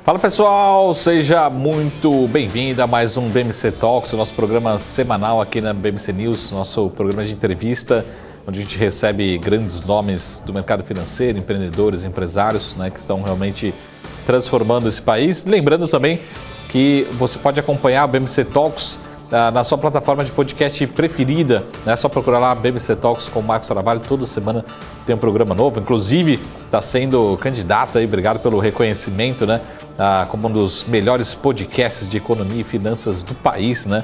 Fala pessoal, seja muito bem-vindo a mais um BMC Talks, o nosso programa semanal aqui na BMC News, nosso programa de entrevista, onde a gente recebe grandes nomes do mercado financeiro, empreendedores, empresários, né, que estão realmente transformando esse país. Lembrando também que você pode acompanhar a BMC Talks na sua plataforma de podcast preferida, né? É só procurar lá BMC Talks com o Marcos Trabalho, toda semana tem um programa novo, inclusive está sendo candidato aí, obrigado pelo reconhecimento, né? Como um dos melhores podcasts de economia e finanças do país, né?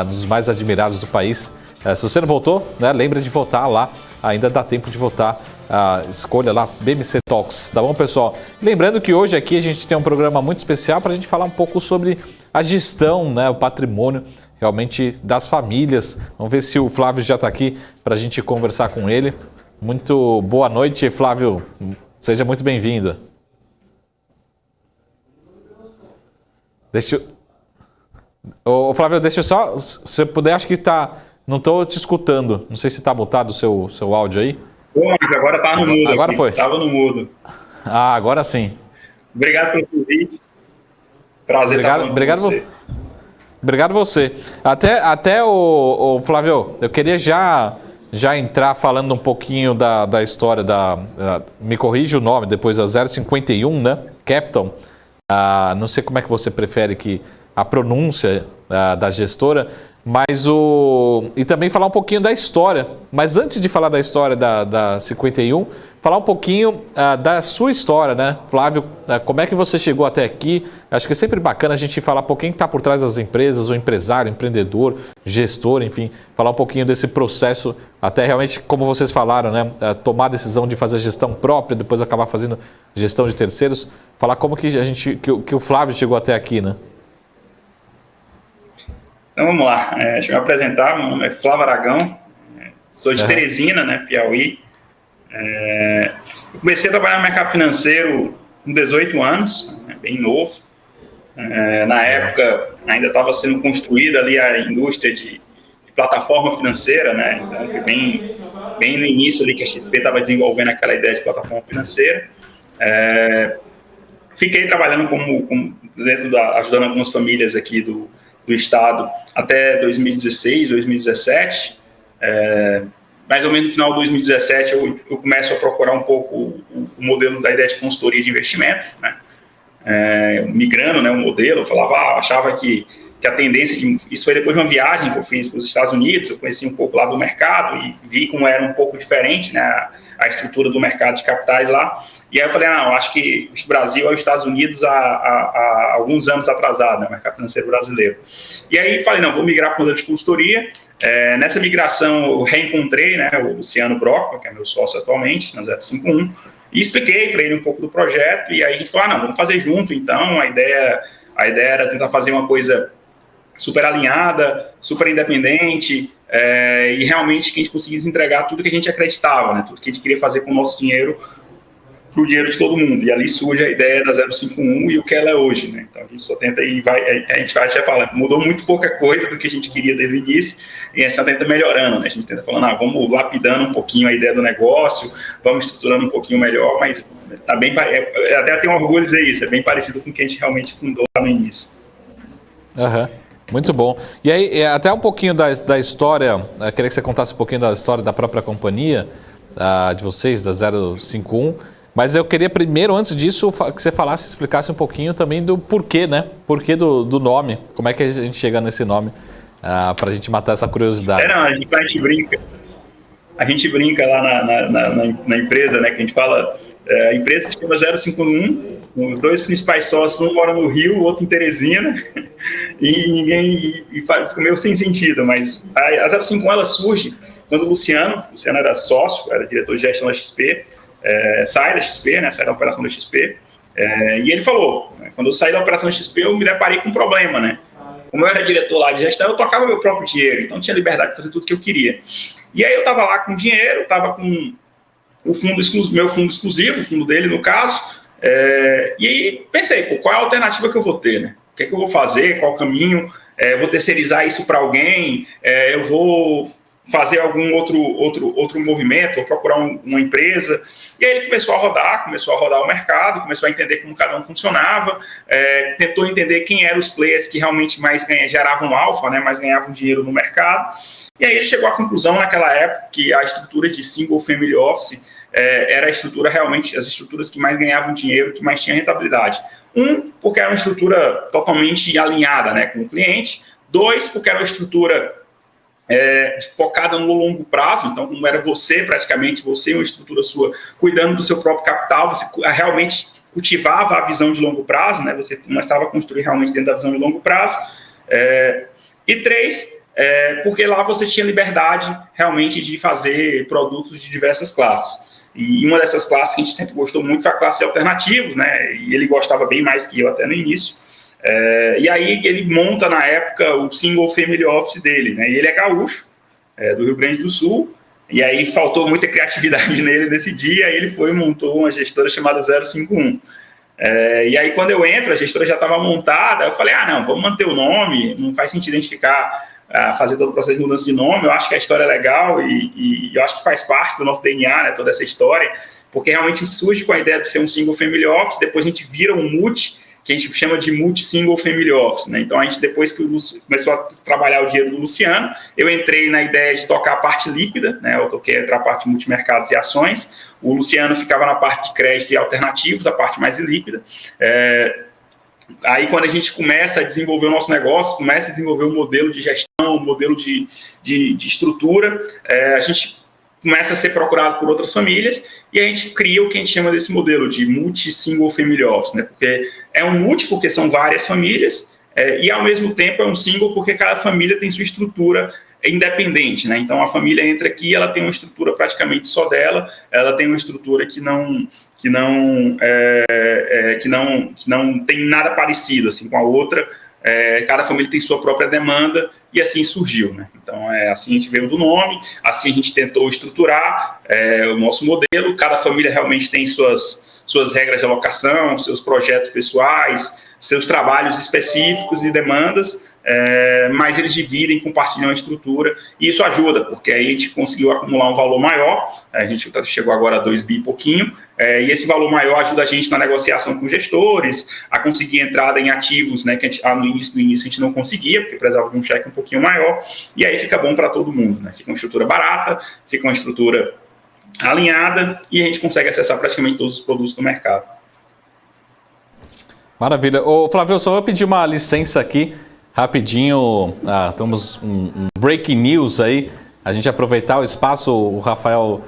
Dos mais admirados do país. Se você não votou, né? Lembre de votar lá, ainda dá tempo de votar. Escolha lá BMC Talks, tá bom, pessoal? Lembrando que hoje aqui a gente tem um programa muito especial para a gente falar um pouco sobre a gestão, né? O patrimônio realmente das famílias. Vamos ver se o Flávio já está aqui para a gente conversar com ele. Muito boa noite, Flávio. Seja muito bem-vindo. Ô, Flávio, deixa eu só, se você puder, acho que tá, não estou te escutando. Não sei se está mutado o seu áudio aí. Ô, Marcos, agora tá no mudo. Agora foi. Estava no mudo. Agora sim. Obrigado pelo convite. Prazer estar falando com você. Obrigado você. Até o Flávio, eu queria já entrar falando um pouquinho da história me corrige o nome, depois da 051, né? Capital. Não sei como é que você prefere que a pronúncia da gestora, mas e também falar um pouquinho da história. Mas antes de falar da história da 51, falar um pouquinho da sua história, né, Flávio? Como é que você chegou até aqui? Acho que é sempre bacana a gente falar um pouquinho que está por trás das empresas, o empresário, empreendedor, gestor, enfim, falar um pouquinho desse processo, até realmente, como vocês falaram, né, tomar a decisão de fazer gestão própria, depois acabar fazendo gestão de terceiros, falar como que que o Flávio chegou até aqui, né? Então vamos lá, deixa eu me apresentar, meu nome é Flávio Aragão, sou de Teresina, né, Piauí. Eu comecei a trabalhar no mercado financeiro com 18 anos, bem novo. Na época ainda estava sendo construída ali a indústria de plataforma financeira, né, então foi bem no início ali que a XP estava desenvolvendo aquela ideia de plataforma financeira. Fiquei trabalhando ajudando algumas famílias aqui do estado até 2016, 2017. Mais ou menos no final de 2017 eu começo a procurar um pouco o modelo da ideia de consultoria de investimento, né? Migrando, né, o modelo, eu achava que a tendência isso foi depois de uma viagem que eu fiz para os Estados Unidos, eu conheci um pouco lá do mercado e vi como era um pouco diferente, né, a estrutura do mercado de capitais lá. E aí eu falei, eu acho que o Brasil é os Estados Unidos há alguns anos atrasado, né, o mercado financeiro brasileiro. E aí falei, vou migrar para o modelo de consultoria. Nessa migração eu reencontrei, né, o Luciano Brockman, que é meu sócio atualmente, na 051, e expliquei para ele um pouco do projeto, e aí a gente falou, vamos fazer junto, então a ideia era tentar fazer uma coisa super alinhada, super independente, e realmente que a gente conseguisse entregar tudo que a gente acreditava, né? Tudo que a gente queria fazer com o nosso dinheiro, para o dinheiro de todo mundo. E ali surge a ideia da 051 e o que ela é hoje, né? Então a gente só tenta a gente vai falar, mudou muito pouca coisa do que a gente queria desde o início, e a gente só tenta melhorando, né? A gente tenta falando, vamos lapidando um pouquinho a ideia do negócio, vamos estruturando um pouquinho melhor, mas tá bem, até tenho orgulho de dizer isso, é bem parecido com o que a gente realmente fundou lá no início. Muito bom. E aí, até um pouquinho da história, eu queria que você contasse um pouquinho da história da própria companhia, de vocês, da 051, mas eu queria primeiro, antes disso, que você explicasse um pouquinho também do porquê, né? Porquê do nome, como é que a gente chega nesse nome, para a gente matar essa curiosidade. A gente brinca lá na empresa, né, que a gente fala, a empresa se chama 051, os dois principais sócios, um mora no Rio, o outro em Teresina, e fica meio sem sentido, mas a 051 ela surge quando o Luciano era sócio, era diretor de gestão da XP, sai da XP, né, sai da operação da XP, e ele falou, quando eu saí da operação da XP eu me deparei com um problema, né? Como eu era diretor lá de gestão, eu tocava meu próprio dinheiro, então tinha liberdade de fazer tudo que eu queria. E aí eu estava lá com dinheiro, estava com meu fundo exclusivo, o fundo dele no caso, e aí pensei, qual é a alternativa que eu vou ter, né? O que é que eu vou fazer, qual o caminho, vou terceirizar isso para alguém, eu vou fazer algum outro movimento, ou procurar uma empresa. E aí ele começou a rodar o mercado, começou a entender como cada um funcionava, tentou entender quem eram os players que realmente mais geravam alfa, né, mais ganhavam dinheiro no mercado. E aí ele chegou à conclusão naquela época que a estrutura de single family office era a estrutura realmente, as estruturas que mais ganhavam dinheiro, que mais tinha rentabilidade. Porque era uma estrutura totalmente alinhada, né, com o cliente. 2, porque era uma estrutura focada no longo prazo, então como era praticamente você e uma estrutura sua, cuidando do seu próprio capital, você realmente cultivava a visão de longo prazo, né? Você começava a construir realmente dentro da visão de longo prazo. E 3, porque lá você tinha liberdade realmente de fazer produtos de diversas classes. E uma dessas classes que a gente sempre gostou muito foi a classe de alternativos, né? E ele gostava bem mais que eu até no início. E aí ele monta na época o single family office dele, né? E ele é gaúcho, do Rio Grande do Sul, e aí faltou muita criatividade nele nesse dia, aí ele foi e montou uma gestora chamada 051. E aí quando eu entro, a gestora já estava montada, eu falei, não, vamos manter o nome, não faz sentido a gente ficar fazer todo o processo de mudança de nome, eu acho que a história é legal e eu acho que faz parte do nosso DNA, né, toda essa história, porque realmente surge com a ideia de ser um single family office, depois a gente vira um multi, que a gente chama de multi-single family office, né? Então, a gente, depois que o Lúcio começou a trabalhar o dinheiro do Luciano, eu entrei na ideia de tocar a parte líquida, né? Eu toquei a parte de multimercados e ações, o Luciano ficava na parte de crédito e alternativos, a parte mais líquida. Aí, quando a gente começa a desenvolver o nosso negócio, começa a desenvolver um modelo de gestão, um modelo de estrutura, a gente começa a ser procurado por outras famílias e a gente cria o que a gente chama desse modelo de multi-single family office, né? Porque é um multi porque são várias famílias e ao mesmo tempo é um single porque cada família tem sua estrutura independente, né? Então a família entra aqui, ela tem uma estrutura praticamente só dela, ela tem uma estrutura que não tem nada parecido assim com a outra. Cada família tem sua própria demanda e assim surgiu, né? Então, assim a gente veio do nome, assim a gente tentou estruturar o nosso modelo. Cada família realmente tem suas regras de alocação, seus projetos pessoais, seus trabalhos específicos e demandas, mas eles dividem, compartilham a estrutura e isso ajuda, porque aí a gente conseguiu acumular um valor maior, a gente chegou agora a 2 bi e pouquinho, e esse valor maior ajuda a gente na negociação com gestores, a conseguir entrada em ativos, né, que no início a gente não conseguia, porque precisava de um cheque um pouquinho maior, e aí fica bom para todo mundo, né? Fica uma estrutura barata, fica uma estrutura alinhada e a gente consegue acessar praticamente todos os produtos do mercado. Maravilha. Ô, Flávio, eu só vou pedir uma licença aqui, rapidinho, temos um breaking news aí, a gente aproveitar o espaço, o Rafael,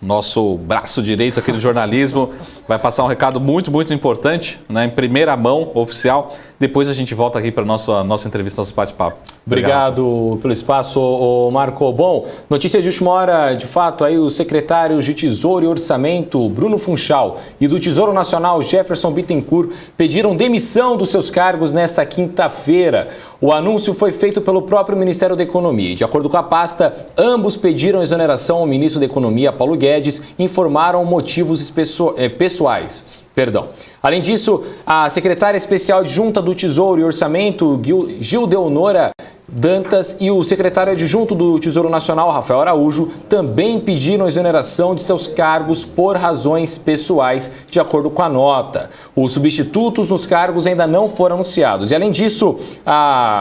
nosso braço direito aqui do jornalismo, vai passar um recado muito, muito importante, né, em primeira mão, oficial, depois a gente volta aqui para a nossa entrevista, nosso bate-papo. Obrigado pelo espaço, Marco. Bom, notícia de última hora, de fato, aí os secretários de Tesouro e Orçamento, Bruno Funchal, e do Tesouro Nacional, Jefferson Bittencourt, pediram demissão dos seus cargos nesta quinta-feira. O anúncio foi feito pelo próprio Ministério da Economia. De acordo com a pasta, ambos pediram exoneração ao ministro da Economia, Paulo Guedes, e informaram motivos pessoais. Além disso, a secretária especial adjunta do Tesouro e Orçamento, Gildeonora Dantas, e o secretário adjunto do Tesouro Nacional, Rafael Araújo, também pediram a exoneração de seus cargos por razões pessoais, de acordo com a nota. Os substitutos nos cargos ainda não foram anunciados. E, além disso,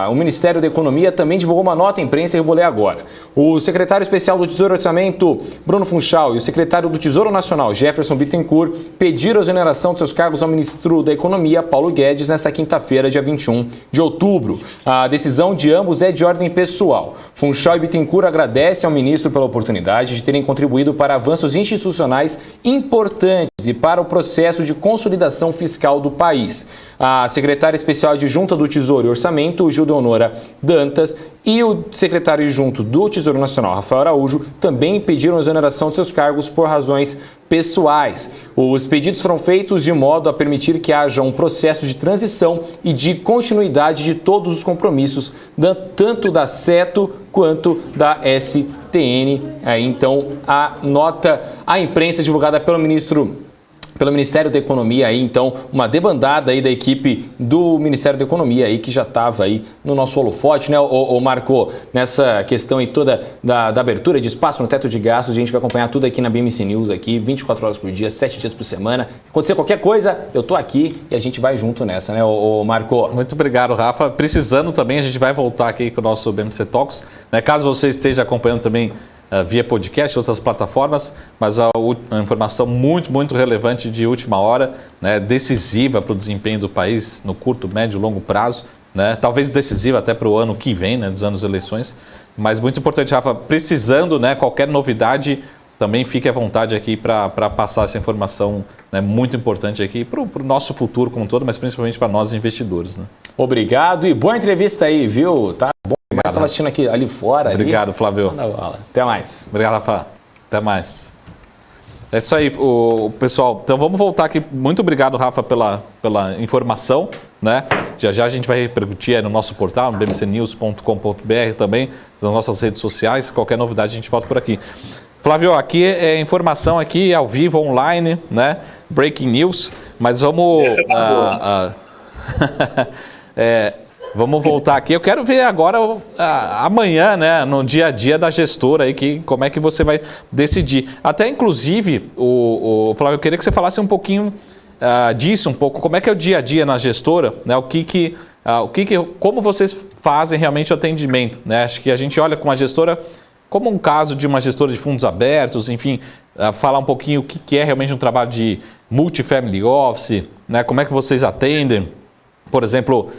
o Ministério da Economia também divulgou uma nota à imprensa, e eu vou ler agora. O secretário especial do Tesouro e Orçamento, Bruno Funchal, e o secretário do Tesouro Nacional, Jefferson Bittencourt, pediram a exoneração de seus cargos ao ministro da Economia, Paulo Guedes, nesta quinta-feira, dia 21 de outubro. A decisão de ambos é de ordem pessoal. Funchal e Bittencourt agradecem ao ministro pela oportunidade de terem contribuído para avanços institucionais importantes e para o processo de consolidação fiscal do país. A secretária especial adjunta do Tesouro e Orçamento, Gildeonora Dantas, e o secretário adjunto do Tesouro Nacional, Rafael Araújo, também pediram a exoneração de seus cargos por razões pessoais. Os pedidos foram feitos de modo a permitir que haja um processo de transição e de continuidade de todos os compromissos, tanto da CETO quanto da STN. Então, a nota à imprensa divulgada pelo ministro pelo Ministério da Economia aí, então, uma debandada aí da equipe do Ministério da Economia aí, que já estava aí no nosso holofote, né, o Marco, nessa questão aí toda da abertura de espaço no teto de gastos. A gente vai acompanhar tudo aqui na BMC News, aqui, 24 horas por dia, 7 dias por semana. Se acontecer qualquer coisa, eu tô aqui e a gente vai junto nessa, né, o Marco? Muito obrigado, Rafa. Precisando também, a gente vai voltar aqui com o nosso BMC Talks, né, caso você esteja acompanhando também via podcast, outras plataformas, mas a informação muito relevante de última hora, né, decisiva para o desempenho do país no curto, médio e longo prazo, né, talvez decisiva até para o ano que vem, né, dos anos de eleições, mas muito importante, Rafa, precisando, né, qualquer novidade, também fique à vontade aqui para passar essa informação, né, muito importante aqui para o nosso futuro como um todo, mas principalmente para nós investidores. Né? Obrigado e boa entrevista aí, viu? Tá bom. Mas estava assistindo aqui ali fora. Obrigado, Flávio. Até mais. Obrigado, Rafa. Até mais. É isso aí, pessoal. Então vamos voltar aqui. Muito obrigado, Rafa, pela informação. Né? Já a gente vai repercutir aí no nosso portal, no bmcnews.com.br também, nas nossas redes sociais. Qualquer novidade a gente volta por aqui. Flávio, aqui é informação aqui ao vivo, online, né? Breaking news. Mas vamos... Vamos voltar aqui. Eu quero ver agora, amanhã, né, no dia a dia da gestora, aí, como é que você vai decidir. Até, inclusive, o Flávio, eu queria que você falasse um pouquinho disso, como é que é o dia a dia na gestora, né, como vocês fazem realmente o atendimento. Né? Acho que a gente olha com a gestora como um caso de uma gestora de fundos abertos, enfim, falar um pouquinho o que é realmente um trabalho de multifamily office, né, como é que vocês atendem. Por exemplo,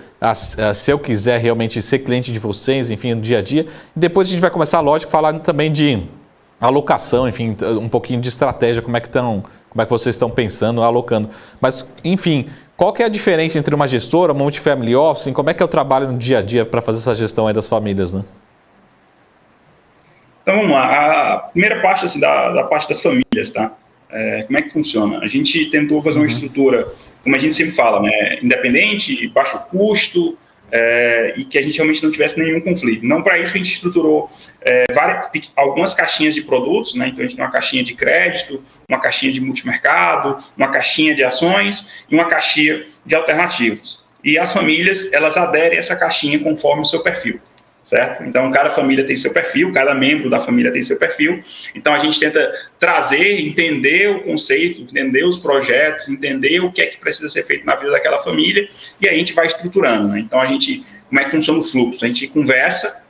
se eu quiser realmente ser cliente de vocês, enfim, no dia a dia. E depois a gente vai começar, lógico, a falar também de alocação, enfim, um pouquinho de estratégia, como é que vocês estão pensando, alocando. Mas, enfim, qual que é a diferença entre uma gestora, uma multifamily office, como é que é o trabalho no dia a dia para fazer essa gestão aí das famílias, né? Então, vamos lá. A primeira parte, assim, da parte das famílias, tá? Como é que funciona? A gente tentou fazer uma estrutura, como a gente sempre fala, né, independente, baixo custo, e que a gente realmente não tivesse nenhum conflito. Não para isso que a gente estruturou algumas caixinhas de produtos, né? Então a gente tem uma caixinha de crédito, uma caixinha de multimercado, uma caixinha de ações e uma caixinha de alternativos. E as famílias, elas aderem a essa caixinha conforme o seu perfil. Certo? Então, cada família tem seu perfil, cada membro da família tem seu perfil. Então, a gente tenta trazer, entender o conceito, entender os projetos, entender o que é que precisa ser feito na vida daquela família, e aí a gente vai estruturando. Né? Então, como é que funciona o fluxo? A gente conversa,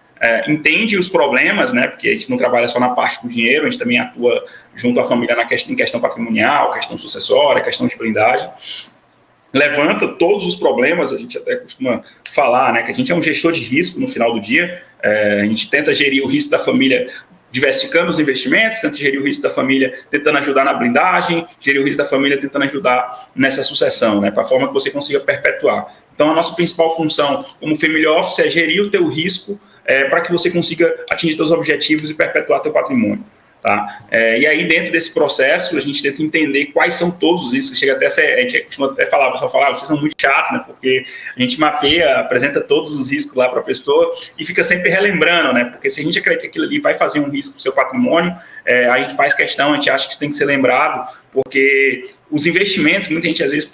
entende os problemas, né? Porque a gente não trabalha só na parte do dinheiro, a gente também atua junto à família em questão patrimonial, questão sucessória, questão de blindagem. Levanta todos os problemas, a gente até costuma falar, né, que a gente é um gestor de risco no final do dia, a gente tenta gerir o risco da família diversificando os investimentos, tenta gerir o risco da família tentando ajudar na blindagem, gerir o risco da família tentando ajudar nessa sucessão, né, para a forma que você consiga perpetuar. Então, a nossa principal função como Family Office é gerir o teu risco para que você consiga atingir seus objetivos e perpetuar teu patrimônio. Tá? E aí, dentro desse processo, a gente tenta entender quais são todos os riscos. Chega até a gente costuma até falar, o pessoal fala, vocês são muito chatos, né? Porque a gente mapeia, apresenta todos os riscos lá para a pessoa e fica sempre relembrando, né? Porque se a gente acredita que aquilo ali vai fazer um risco para o seu patrimônio, a gente faz questão, a gente acha que isso tem que ser lembrado, porque os investimentos, muita gente às vezes,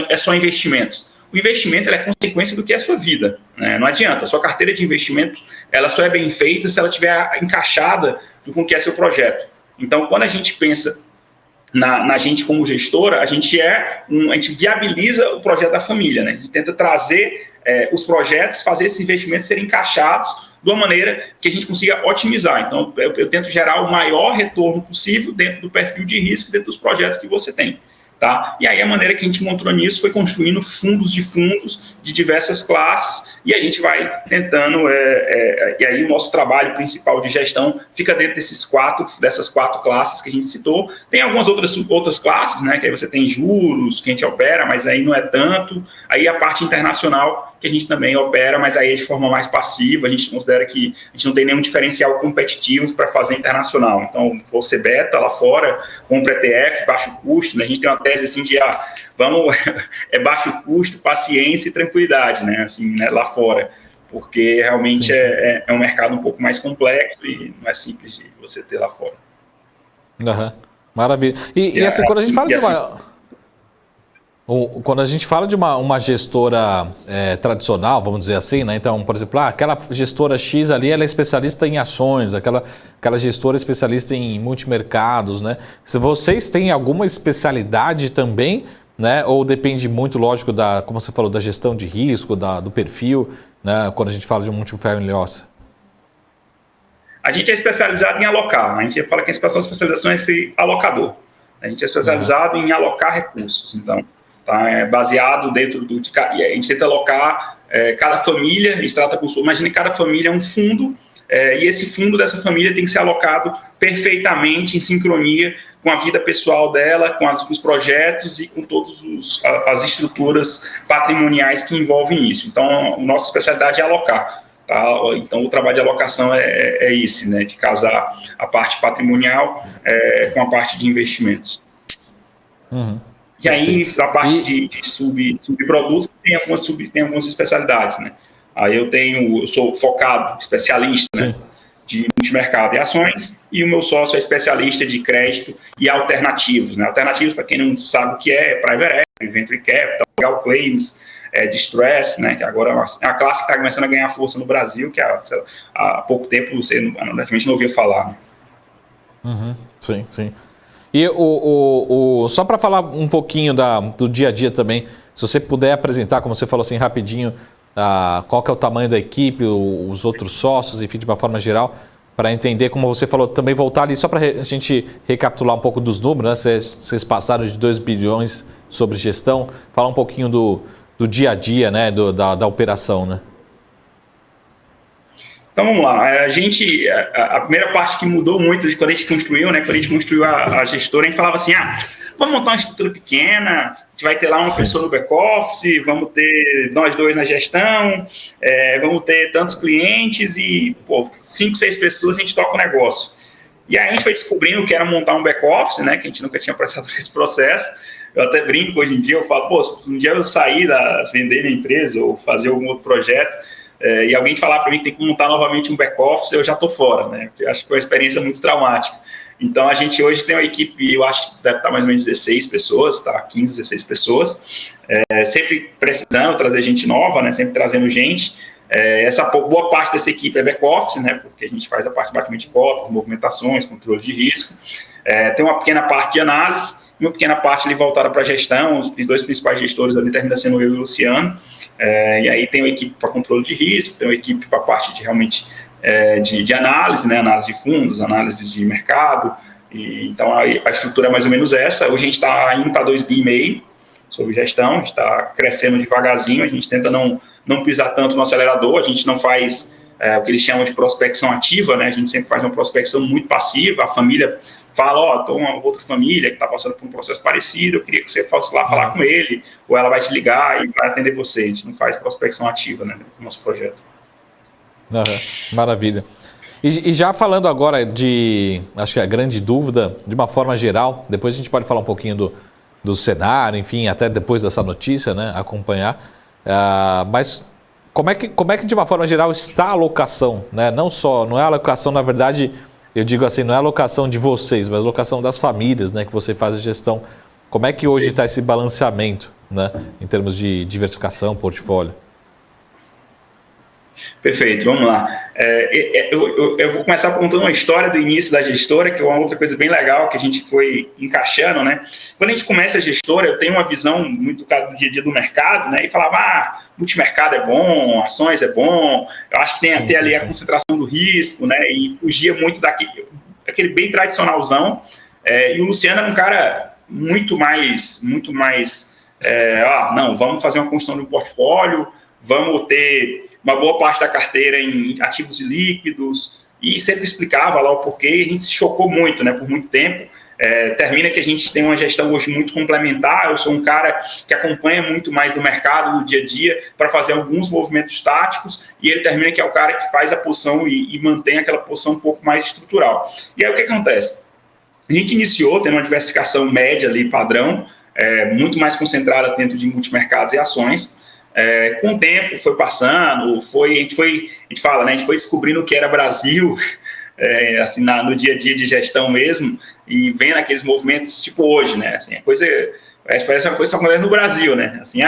é só investimentos. O investimento é consequência do que é a sua vida, né? Não adianta, a sua carteira de investimento ela só é bem feita se ela estiver encaixada com o que é seu projeto. Então, quando a gente pensa na gente como gestora, a gente viabiliza o projeto da família, né? A gente tenta trazer os projetos, fazer esses investimentos serem encaixados de uma maneira que a gente consiga otimizar. Então, eu tento gerar o maior retorno possível dentro do perfil de risco, dentro dos projetos que você tem. Tá? E aí a maneira que a gente encontrou nisso foi construindo fundos de diversas classes, e a gente vai tentando, e aí o nosso trabalho principal de gestão fica dentro dessas quatro classes que a gente citou. Tem algumas outras classes, né, que aí você tem juros, que a gente opera, mas aí não é tanto. Aí a parte internacional, que a gente também opera, mas aí é de forma mais passiva, a gente considera que a gente não tem nenhum diferencial competitivo para fazer internacional. Então, você beta lá fora, compra ETF, baixo custo, né? A gente tem uma tese assim de, baixo custo, paciência e tranquilidade, né? Assim, né? Lá fora, porque realmente é um mercado um pouco mais complexo e não é simples de você ter lá fora. Uhum. Maravilha. E assim, quando a gente fala de Quando a gente fala de uma gestora tradicional, vamos dizer assim, né? Então, por exemplo, aquela gestora X ali, ela é especialista em ações, aquela gestora especialista em multimercados, né? Se vocês têm alguma especialidade também, né? Ou depende muito, lógico, como você falou, da gestão de risco, do perfil, né? Quando a gente fala de um multifamily office? A gente é especializado em alocar. A gente fala que a especialização é ser alocador. A gente é especializado em alocar recursos. Então, tá baseado dentro do... A gente tenta alocar cada família, a gente trata com... Imagina que cada família é um fundo, e esse fundo dessa família tem que ser alocado perfeitamente em sincronia com a vida pessoal dela, com os projetos e com todas as estruturas patrimoniais que envolvem isso. Então, a nossa especialidade é alocar. Tá? Então, o trabalho de alocação é esse, né? De casar a parte patrimonial com a parte de investimentos. Uhum. E aí, a parte de subprodutos, tem algumas especialidades, né? Aí eu sou focado, especialista, né, de multimercado e ações, e o meu sócio é especialista de crédito e alternativos, né? Alternativos, para quem não sabe o que é private equity, venture capital, legal claims, distress, né? Que agora é uma classe que está começando a ganhar força no Brasil, que há pouco tempo você praticamente não ouvia falar, né? Uhum. Sim, sim. E só para falar um pouquinho do dia a dia também, se você puder apresentar, como você falou assim, rapidinho, qual que é o tamanho da equipe, os outros sócios, enfim, de uma forma geral, para entender, como você falou, também voltar ali, só para a gente recapitular um pouco dos números, né? Vocês passaram de 2 bilhões sobre gestão, falar um pouquinho do dia a dia, né? Da operação, né? Então vamos lá, a primeira parte que mudou muito de quando a gente construiu, né? Quando a gente construiu a gestora, a gente falava assim, vamos montar uma estrutura pequena, a gente vai ter lá uma pessoa no back-office, vamos ter nós dois na gestão, vamos ter tantos clientes e 5, 6 pessoas a gente toca o negócio. E aí a gente foi descobrindo que era montar um back-office, né? Que a gente nunca tinha passado por esse processo. Eu até brinco hoje em dia, eu falo, se um dia eu sair vender minha empresa ou fazer algum outro projeto, e alguém falar para mim que tem que montar novamente um back-office, eu já estou fora, né? Porque eu acho que foi uma experiência muito traumática. Então, a gente hoje tem uma equipe, eu acho que deve estar mais ou menos 16 pessoas, tá? 15, 16 pessoas, sempre precisando trazer gente nova, né? Sempre trazendo gente. Essa boa parte dessa equipe é back-office, né? Porque a gente faz a parte de batimento de cotas, movimentações, controle de risco. Tem uma pequena parte de análise, uma pequena parte ali voltada para a gestão, os 2 principais gestores ali terminam sendo eu e o Luciano. E aí tem uma equipe para controle de risco, tem uma equipe para a parte de realmente de análise, né? Análise de fundos, análise de mercado. Então a estrutura é mais ou menos essa. Hoje a gente está indo para 2,5 bilhões sobre gestão, a gente está crescendo devagarzinho, a gente tenta não pisar tanto no acelerador, a gente não faz o que eles chamam de prospecção ativa, né? A gente sempre faz uma prospecção muito passiva, a família fala, estou uma outra família que está passando por um processo parecido, eu queria que você fosse lá falar com ele, ou ela vai te ligar e vai atender você. A gente não faz prospecção ativa, né, no nosso projeto. Maravilha. E já falando agora acho que a grande dúvida, de uma forma geral, depois a gente pode falar um pouquinho do cenário, enfim, até depois dessa notícia, né, acompanhar, mas como é que de uma forma geral está a alocação, né? Não é a alocação, na verdade, eu digo assim, não é a alocação de vocês, mas a alocação das famílias, né, que você faz a gestão. Como é que hoje está esse balanceamento, né, em termos de diversificação, portfólio? Perfeito, vamos lá. Eu vou começar contando uma história do início da gestora, que é uma outra coisa bem legal que a gente foi encaixando, né? Quando a gente começa a gestora, eu tenho uma visão muito do dia a dia do mercado, né? E falava, multimercado é bom, ações é bom, eu acho que tem até ali a concentração do risco, né? E fugia muito daquele bem tradicionalzão. E o Luciano era um cara muito mais, não, vamos fazer uma construção de um portfólio, vamos ter uma boa parte da carteira em ativos líquidos, e sempre explicava lá o porquê, e a gente se chocou muito, né, por muito tempo. Termina que a gente tem uma gestão hoje muito complementar, eu sou um cara que acompanha muito mais do mercado no dia a dia para fazer alguns movimentos táticos, e ele termina que é o cara que faz a posição e mantém aquela posição um pouco mais estrutural. E aí o que acontece? A gente iniciou tendo uma diversificação média ali, padrão, muito mais concentrada dentro de multimercados e ações. Com o tempo foi passando, a gente fala, né, a gente foi descobrindo o que era Brasil, assim, no dia a dia de gestão mesmo, e vendo aqueles movimentos tipo hoje, né, assim, a coisa Parece uma coisa que só acontece no Brasil, né? Assim,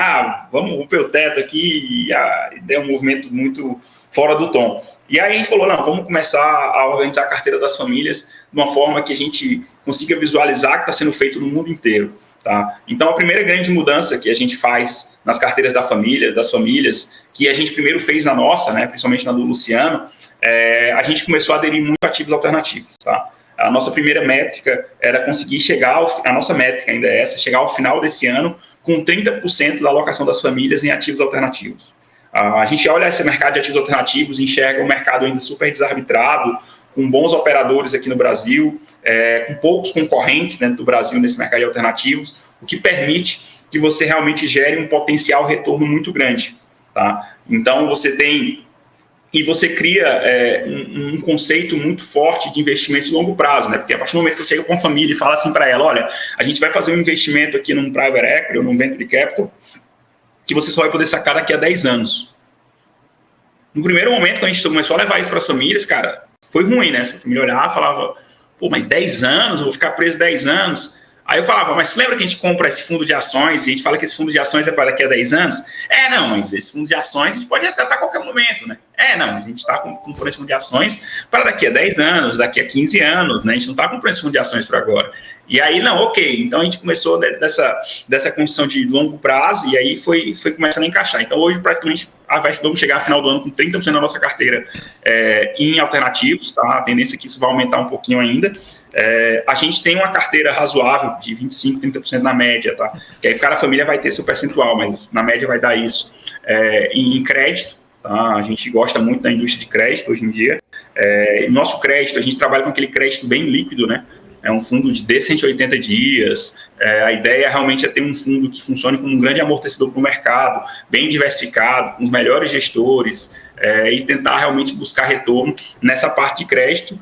vamos romper o teto aqui e der um movimento muito fora do tom. E aí a gente falou, não, vamos começar a organizar a carteira das famílias de uma forma que a gente consiga visualizar que está sendo feito no mundo inteiro. Tá? Então, a primeira grande mudança que a gente faz nas carteiras das famílias, que a gente primeiro fez na nossa, né, principalmente na do Luciano, a gente começou a aderir muito a ativos alternativos. Tá? A nossa primeira métrica era conseguir a nossa métrica ainda é essa, chegar ao final desse ano com 30% da alocação das famílias em ativos alternativos. A gente olha esse mercado de ativos alternativos, enxerga um mercado ainda super desarbitrado, com bons operadores aqui no Brasil, com poucos concorrentes dentro do Brasil nesse mercado de alternativos, o que permite que você realmente gere um potencial retorno muito grande. Tá? Então, você cria um conceito muito forte de investimento de longo prazo, né? Porque a partir do momento que você chega com uma família e fala assim para ela, olha, a gente vai fazer um investimento aqui num private equity ou num venture capital, que você só vai poder sacar daqui a 10 anos. No primeiro momento, quando a gente começou a levar isso para as famílias, cara, foi ruim, né? Essa família olhava e falava, pô, mas 10 anos, eu vou ficar preso 10 anos. Aí eu falava, mas lembra que a gente compra esse fundo de ações e a gente fala que esse fundo de ações é para daqui a 10 anos? Não, mas esse fundo de ações a gente pode resgatar a qualquer momento, né? Não, mas a gente está comprando esse fundo de ações para daqui a 10 anos, daqui a 15 anos, né? A gente não está comprando esse fundo de ações para agora. E aí, não, ok. Então, a gente começou dessa condição de longo prazo e aí foi começando a encaixar. Então, hoje, praticamente, vamos chegar ao final do ano com 30% da nossa carteira em alternativos, tá? A tendência é que isso vai aumentar um pouquinho ainda. A gente tem uma carteira razoável de 25%, 30% na média, tá? Que aí cada família vai ter seu percentual, mas na média vai dar isso. Em crédito, tá? A gente gosta muito da indústria de crédito hoje em dia. Nosso crédito, a gente trabalha com aquele crédito bem líquido, né? É um fundo de 180 dias. A ideia realmente é ter um fundo que funcione como um grande amortecedor para o mercado, bem diversificado, com os melhores gestores, e tentar realmente buscar retorno nessa parte de crédito.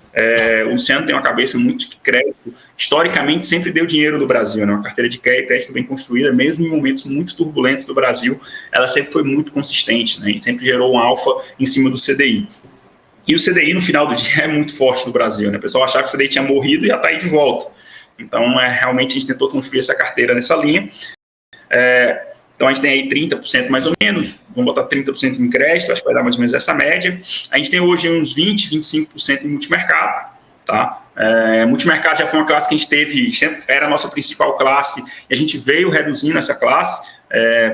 O Luciano tem uma cabeça muito de crédito. Historicamente, sempre deu dinheiro no Brasil, né? Uma carteira de crédito bem construída, mesmo em momentos muito turbulentos do Brasil, ela sempre foi muito consistente, né? E sempre gerou um alfa em cima do CDI. E o CDI, no final do dia, é muito forte no Brasil, né? O pessoal achava que o CDI tinha morrido e já está aí de volta. Então, realmente, a gente tentou construir essa carteira nessa linha. Então, a gente tem aí 30% mais ou menos, vamos botar 30% em crédito, acho que vai dar mais ou menos essa média. A gente tem hoje uns 20%, 25% em multimercado, tá? Multimercado já foi uma classe que a gente teve, era a nossa principal classe, e a gente veio reduzindo essa classe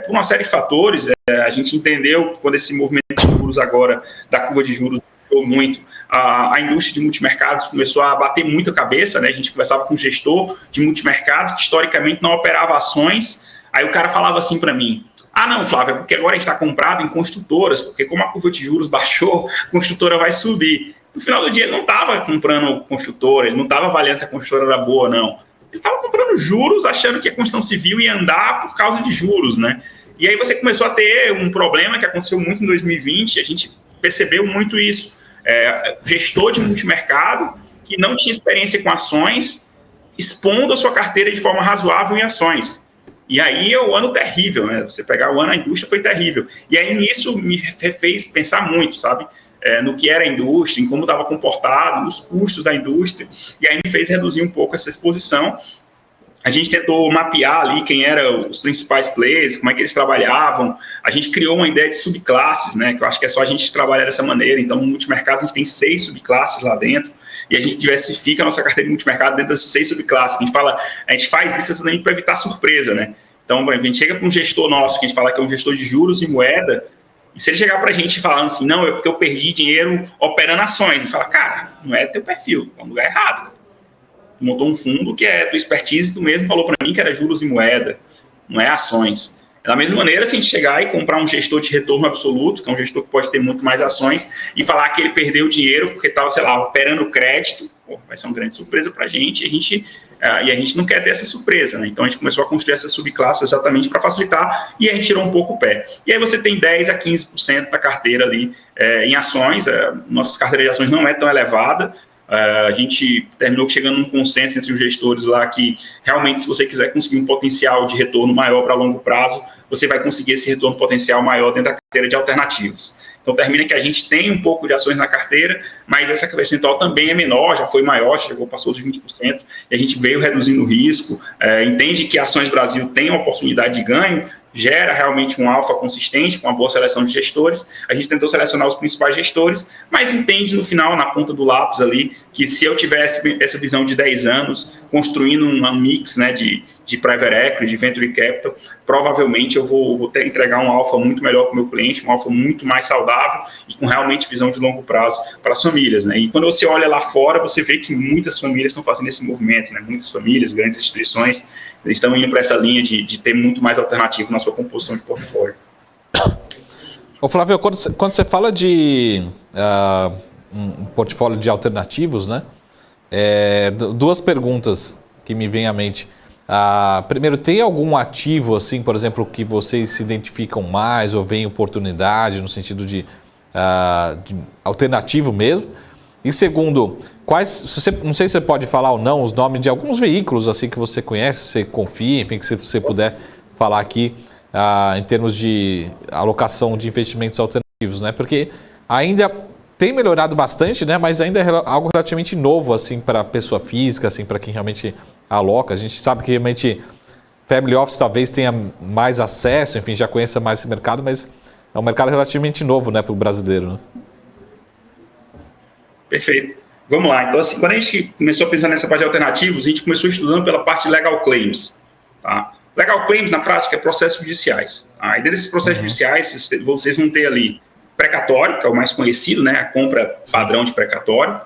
por uma série de fatores. A gente entendeu que quando esse movimento de juros agora, da curva de juros, muito, a indústria de multimercados começou a bater muito a cabeça, né? A gente conversava com um gestor de multimercado que historicamente não operava ações, aí o cara falava assim para mim, não, Flávio, é porque agora a gente está comprado em construtoras, porque como a curva de juros baixou, a construtora vai subir. No final do dia ele não estava comprando construtora, ele não estava avaliando se a construtora era boa, não. Ele estava comprando juros, achando que a construção civil ia andar por causa de juros, né? E aí você começou a ter um problema que aconteceu muito em 2020, a gente percebeu muito isso. Gestor de multimercado que não tinha experiência com ações, expondo a sua carteira de forma razoável em ações. E aí é o ano terrível, né? Você pegar o ano, a indústria foi terrível. E aí nisso me fez pensar muito, sabe? No que era a indústria, em como estava comportado, nos custos da indústria. E aí me fez reduzir um pouco essa exposição. A gente tentou mapear ali quem eram os principais players, como é que eles trabalhavam. A gente criou uma ideia de subclasses, né? Que eu acho que é só a gente trabalhar dessa maneira. Então, no multimercado, a gente tem 6 subclasses lá dentro e a gente diversifica a nossa carteira de multimercado dentro dessas 6 subclasses. A gente faz isso exatamente para evitar surpresa, né? Então, a gente chega para um gestor nosso, que a gente fala que é um gestor de juros e moeda, e se ele chegar para a gente falando assim, não, é porque eu perdi dinheiro operando ações, a gente fala, cara, não é teu perfil, é um lugar errado. Tu montou um fundo que é tua expertise, tu mesmo falou para mim que era juros e moeda, não é ações. Da mesma maneira, se a gente chegar e comprar um gestor de retorno absoluto, que é um gestor que pode ter muito mais ações, e falar que ele perdeu dinheiro porque estava, sei lá, operando crédito, vai ser uma grande surpresa para a gente, e a gente não quer ter essa surpresa, né? Então a gente começou a construir essa subclasse exatamente para facilitar, e a gente tirou um pouco o pé. E aí você tem 10% a 15% da carteira ali em ações. Nossa carteira de ações não é tão elevada. A gente terminou chegando num consenso entre os gestores lá que realmente, se você quiser conseguir um potencial de retorno maior para longo prazo, você vai conseguir esse retorno potencial maior dentro da carteira de alternativos. Então termina que a gente tem um pouco de ações na carteira, mas essa percentual também é menor, já foi maior, passou de 20%, e a gente veio reduzindo o risco, entende que a Ações Brasil tem uma oportunidade de ganho, gera realmente um alfa consistente, com uma boa seleção de gestores. A gente tentou selecionar os principais gestores, mas entende no final, na ponta do lápis ali, que se eu tivesse essa visão de 10 anos, construindo um mix, né, de private equity, de venture capital, provavelmente eu vou ter que entregar um alfa muito melhor para o meu cliente, um alfa muito mais saudável e com realmente visão de longo prazo para as famílias, né? E quando você olha lá fora, você vê que muitas famílias estão fazendo esse movimento, né? Muitas famílias, grandes instituições, eles estão indo para essa linha de ter muito mais alternativo na sua composição de portfólio. Ô Flávio, quando você fala de um portfólio de alternativos, né? Duas perguntas que me vêm à mente. Primeiro, tem algum ativo, assim, por exemplo, que vocês se identificam mais ou veem oportunidade no sentido de alternativo mesmo? E segundo, não sei se você pode falar ou não os nomes de alguns veículos assim que você conhece, você confia, enfim, que você puder falar aqui em termos de alocação de investimentos alternativos, né? Porque ainda tem melhorado bastante, né? Mas ainda é algo relativamente novo assim para a pessoa física, assim, para quem realmente aloca. A gente sabe que realmente family office talvez tenha mais acesso, enfim, já conheça mais esse mercado, mas é um mercado relativamente novo, né, para o brasileiro, né? Perfeito. Vamos lá. Então, assim, quando a gente começou a pensar nessa parte de alternativos, a gente começou estudando pela parte de legal claims. Tá? Legal claims, na prática, é processos judiciais. Tá? E desses processos judiciais, vocês vão ter ali precatório, que é o mais conhecido, né? A compra padrão de precatório.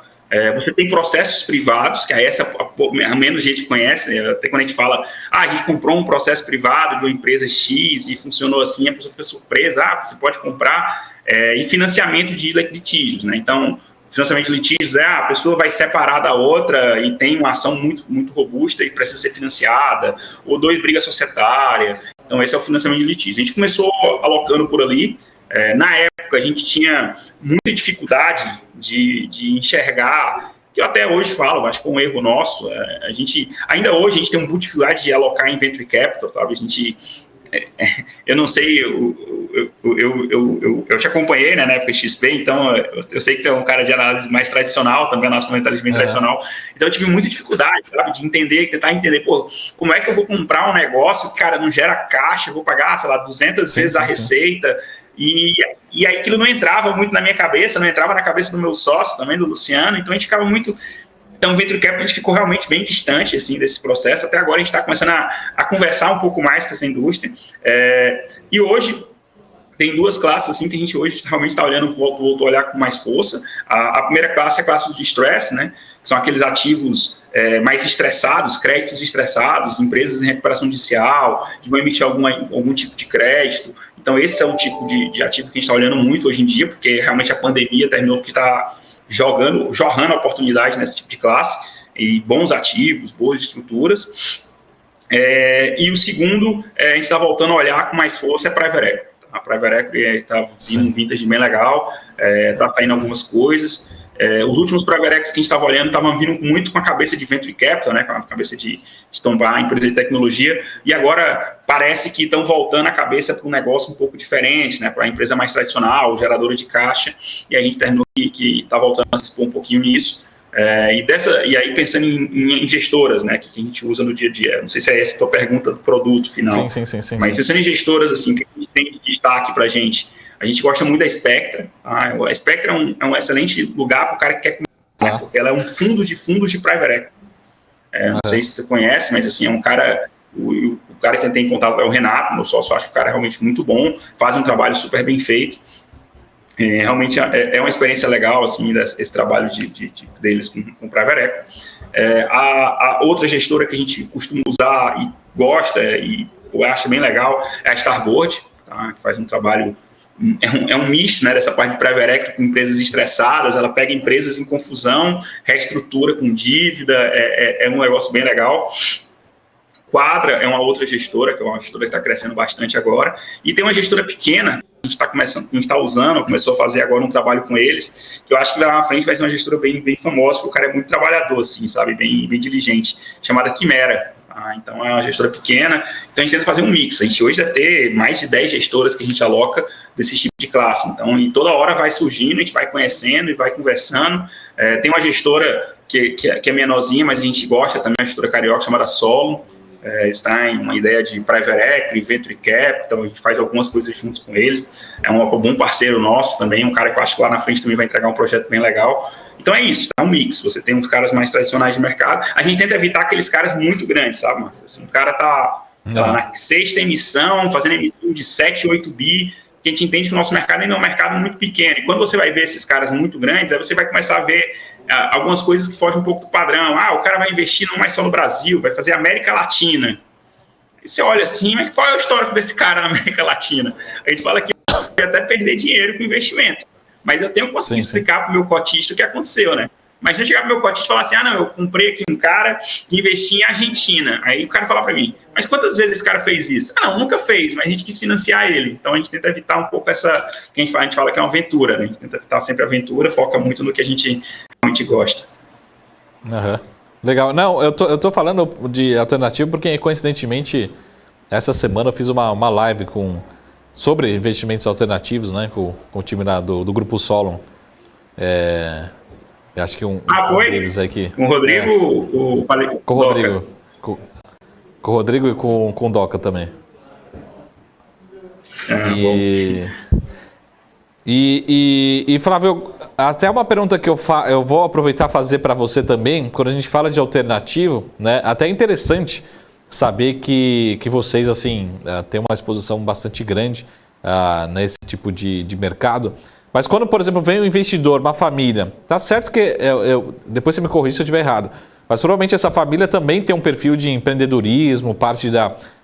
Você tem processos privados, que essa a menos gente conhece, né? Até quando a gente fala, a gente comprou um processo privado de uma empresa X e funcionou assim, a pessoa fica surpresa, você pode comprar, e financiamento de litígios, né? Então, financiamento de litígios a pessoa vai separar da outra e tem uma ação muito, muito robusta e precisa ser financiada, ou 2 brigas societárias. Então, esse é o financiamento de litígios. A gente começou alocando por ali. Na época, a gente tinha muita dificuldade de enxergar, que eu até hoje falo, acho que foi um erro nosso. Ainda hoje, a gente tem muita dificuldade de alocar em venture capital, sabe? Eu não sei, eu te acompanhei, né, na época de XP, então eu sei que tu é um cara de análise mais tradicional, também análise fundamentalista bem tradicional, então eu tive muita dificuldade, sabe, de tentar entender, como é que eu vou comprar um negócio que, cara, não gera caixa, eu vou pagar, sei lá, 200 vezes a receita, e aí aquilo não entrava muito na minha cabeça, não entrava na cabeça do meu sócio também, do Luciano, então a gente ficava muito... Então, o Venture Capital, a gente ficou realmente bem distante assim, desse processo. Até agora, a gente está começando a conversar um pouco mais com essa indústria. E hoje, tem 2 classes assim, que a gente hoje realmente está olhando, voltou a olhar com mais força. A primeira classe é a classe de stress, né? Que são aqueles ativos mais estressados, créditos estressados, empresas em recuperação judicial, que vão emitir algum tipo de crédito. Então, esse é o tipo de ativo que a gente está olhando muito hoje em dia, porque realmente a pandemia terminou que está... jorrando oportunidade nesse tipo de classe, e bons ativos, boas estruturas. E o segundo, a gente está voltando a olhar com mais força, é Private Equity. A Private Equity está vindo um vintage bem legal, está saindo algumas coisas. Os últimos Private Equities que a gente estava olhando estavam vindo muito com a cabeça de Venture Capital, né, com a cabeça de tombar a empresa de tecnologia, e agora parece que estão voltando a cabeça para um negócio um pouco diferente, né, para a empresa mais tradicional, geradora de caixa, e a gente terminou que está voltando a se expor um pouquinho nisso. E aí pensando em gestoras, né, que a gente usa no dia a dia. Não sei se é essa a tua pergunta do produto final. Sim. Mas pensando em gestoras, assim, que a gente tem de destaque para a gente gosta muito da Spectra. Tá? A Spectra é um excelente lugar para o cara que quer começar, porque ela é um fundo de private equity. Não sei se você conhece, mas assim, é um cara... O cara que tem contato é o Renato, meu sócio, acho o cara realmente muito bom, faz um trabalho super bem feito. Realmente é uma experiência legal, assim, esse trabalho deles com private equity. A outra gestora que a gente costuma usar e gosta e acha bem legal é a Starboard, tá? Que faz um trabalho... É um misto, né, dessa parte de private equity com empresas estressadas. Ela pega empresas em confusão, reestrutura com dívida, é um negócio bem legal. Quadra é uma outra gestora, que é uma gestora que está crescendo bastante agora, e tem uma gestora pequena, a gente está usando, começou a fazer agora um trabalho com eles, que eu acho que lá na frente vai ser uma gestora bem famosa, porque o cara é muito trabalhador, assim, sabe, bem diligente, chamada Quimera. Tá? Então, é uma gestora pequena. Então, a gente tenta fazer um mix. A gente hoje deve ter mais de 10 gestoras que a gente aloca desse tipo de classe. Então, e toda hora vai surgindo, a gente vai conhecendo e vai conversando. Tem uma gestora que é menorzinha, mas a gente gosta também, uma gestora carioca chamada Solo. Está em uma ideia de private equity, venture capital, a gente faz algumas coisas juntos com eles. É um bom parceiro nosso também, um cara que eu acho que lá na frente também vai entregar um projeto bem legal. Então é isso, é um mix. Você tem uns caras mais tradicionais de mercado. A gente tenta evitar aqueles caras muito grandes, sabe, Marcos? Assim, o cara tá na sexta emissão, fazendo emissão de 7, 8 bi, que a gente entende que o nosso mercado ainda é um mercado muito pequeno. E quando você vai ver esses caras muito grandes, aí você vai começar a ver algumas coisas que fogem um pouco do padrão. O cara vai investir não mais só no Brasil, vai fazer América Latina. E você olha assim, mas qual é o histórico desse cara na América Latina? A gente fala que vai até perder dinheiro com investimento. Mas eu tenho que conseguir explicar para o meu cotista o que aconteceu, né? Mas se eu chegar para o meu cotista e falar assim, não, eu comprei aqui um cara que investia em Argentina. Aí o cara fala para mim, mas quantas vezes esse cara fez isso? Não, nunca fez, mas a gente quis financiar ele. Então a gente tenta evitar um pouco essa, que a gente fala que é uma aventura, né? A gente tenta evitar sempre a aventura, foca muito no que a gente realmente gosta. Legal. Não, eu tô falando de alternativo porque, coincidentemente, essa semana eu fiz uma live sobre investimentos alternativos, né? Com o time lá do Grupo Solon. Acho que um deles aqui. Com o Rodrigo? Com o Rodrigo. Com o Rodrigo e com o Doca também. E Flávio, até uma pergunta que eu vou aproveitar e fazer para você também, quando a gente fala de alternativo, né? Até é interessante saber que vocês assim têm uma exposição bastante grande nesse tipo de mercado. Mas quando, por exemplo, vem um investidor, uma família, tá certo que depois você me corrige se eu estiver errado, mas provavelmente essa família também tem um perfil de empreendedorismo, parte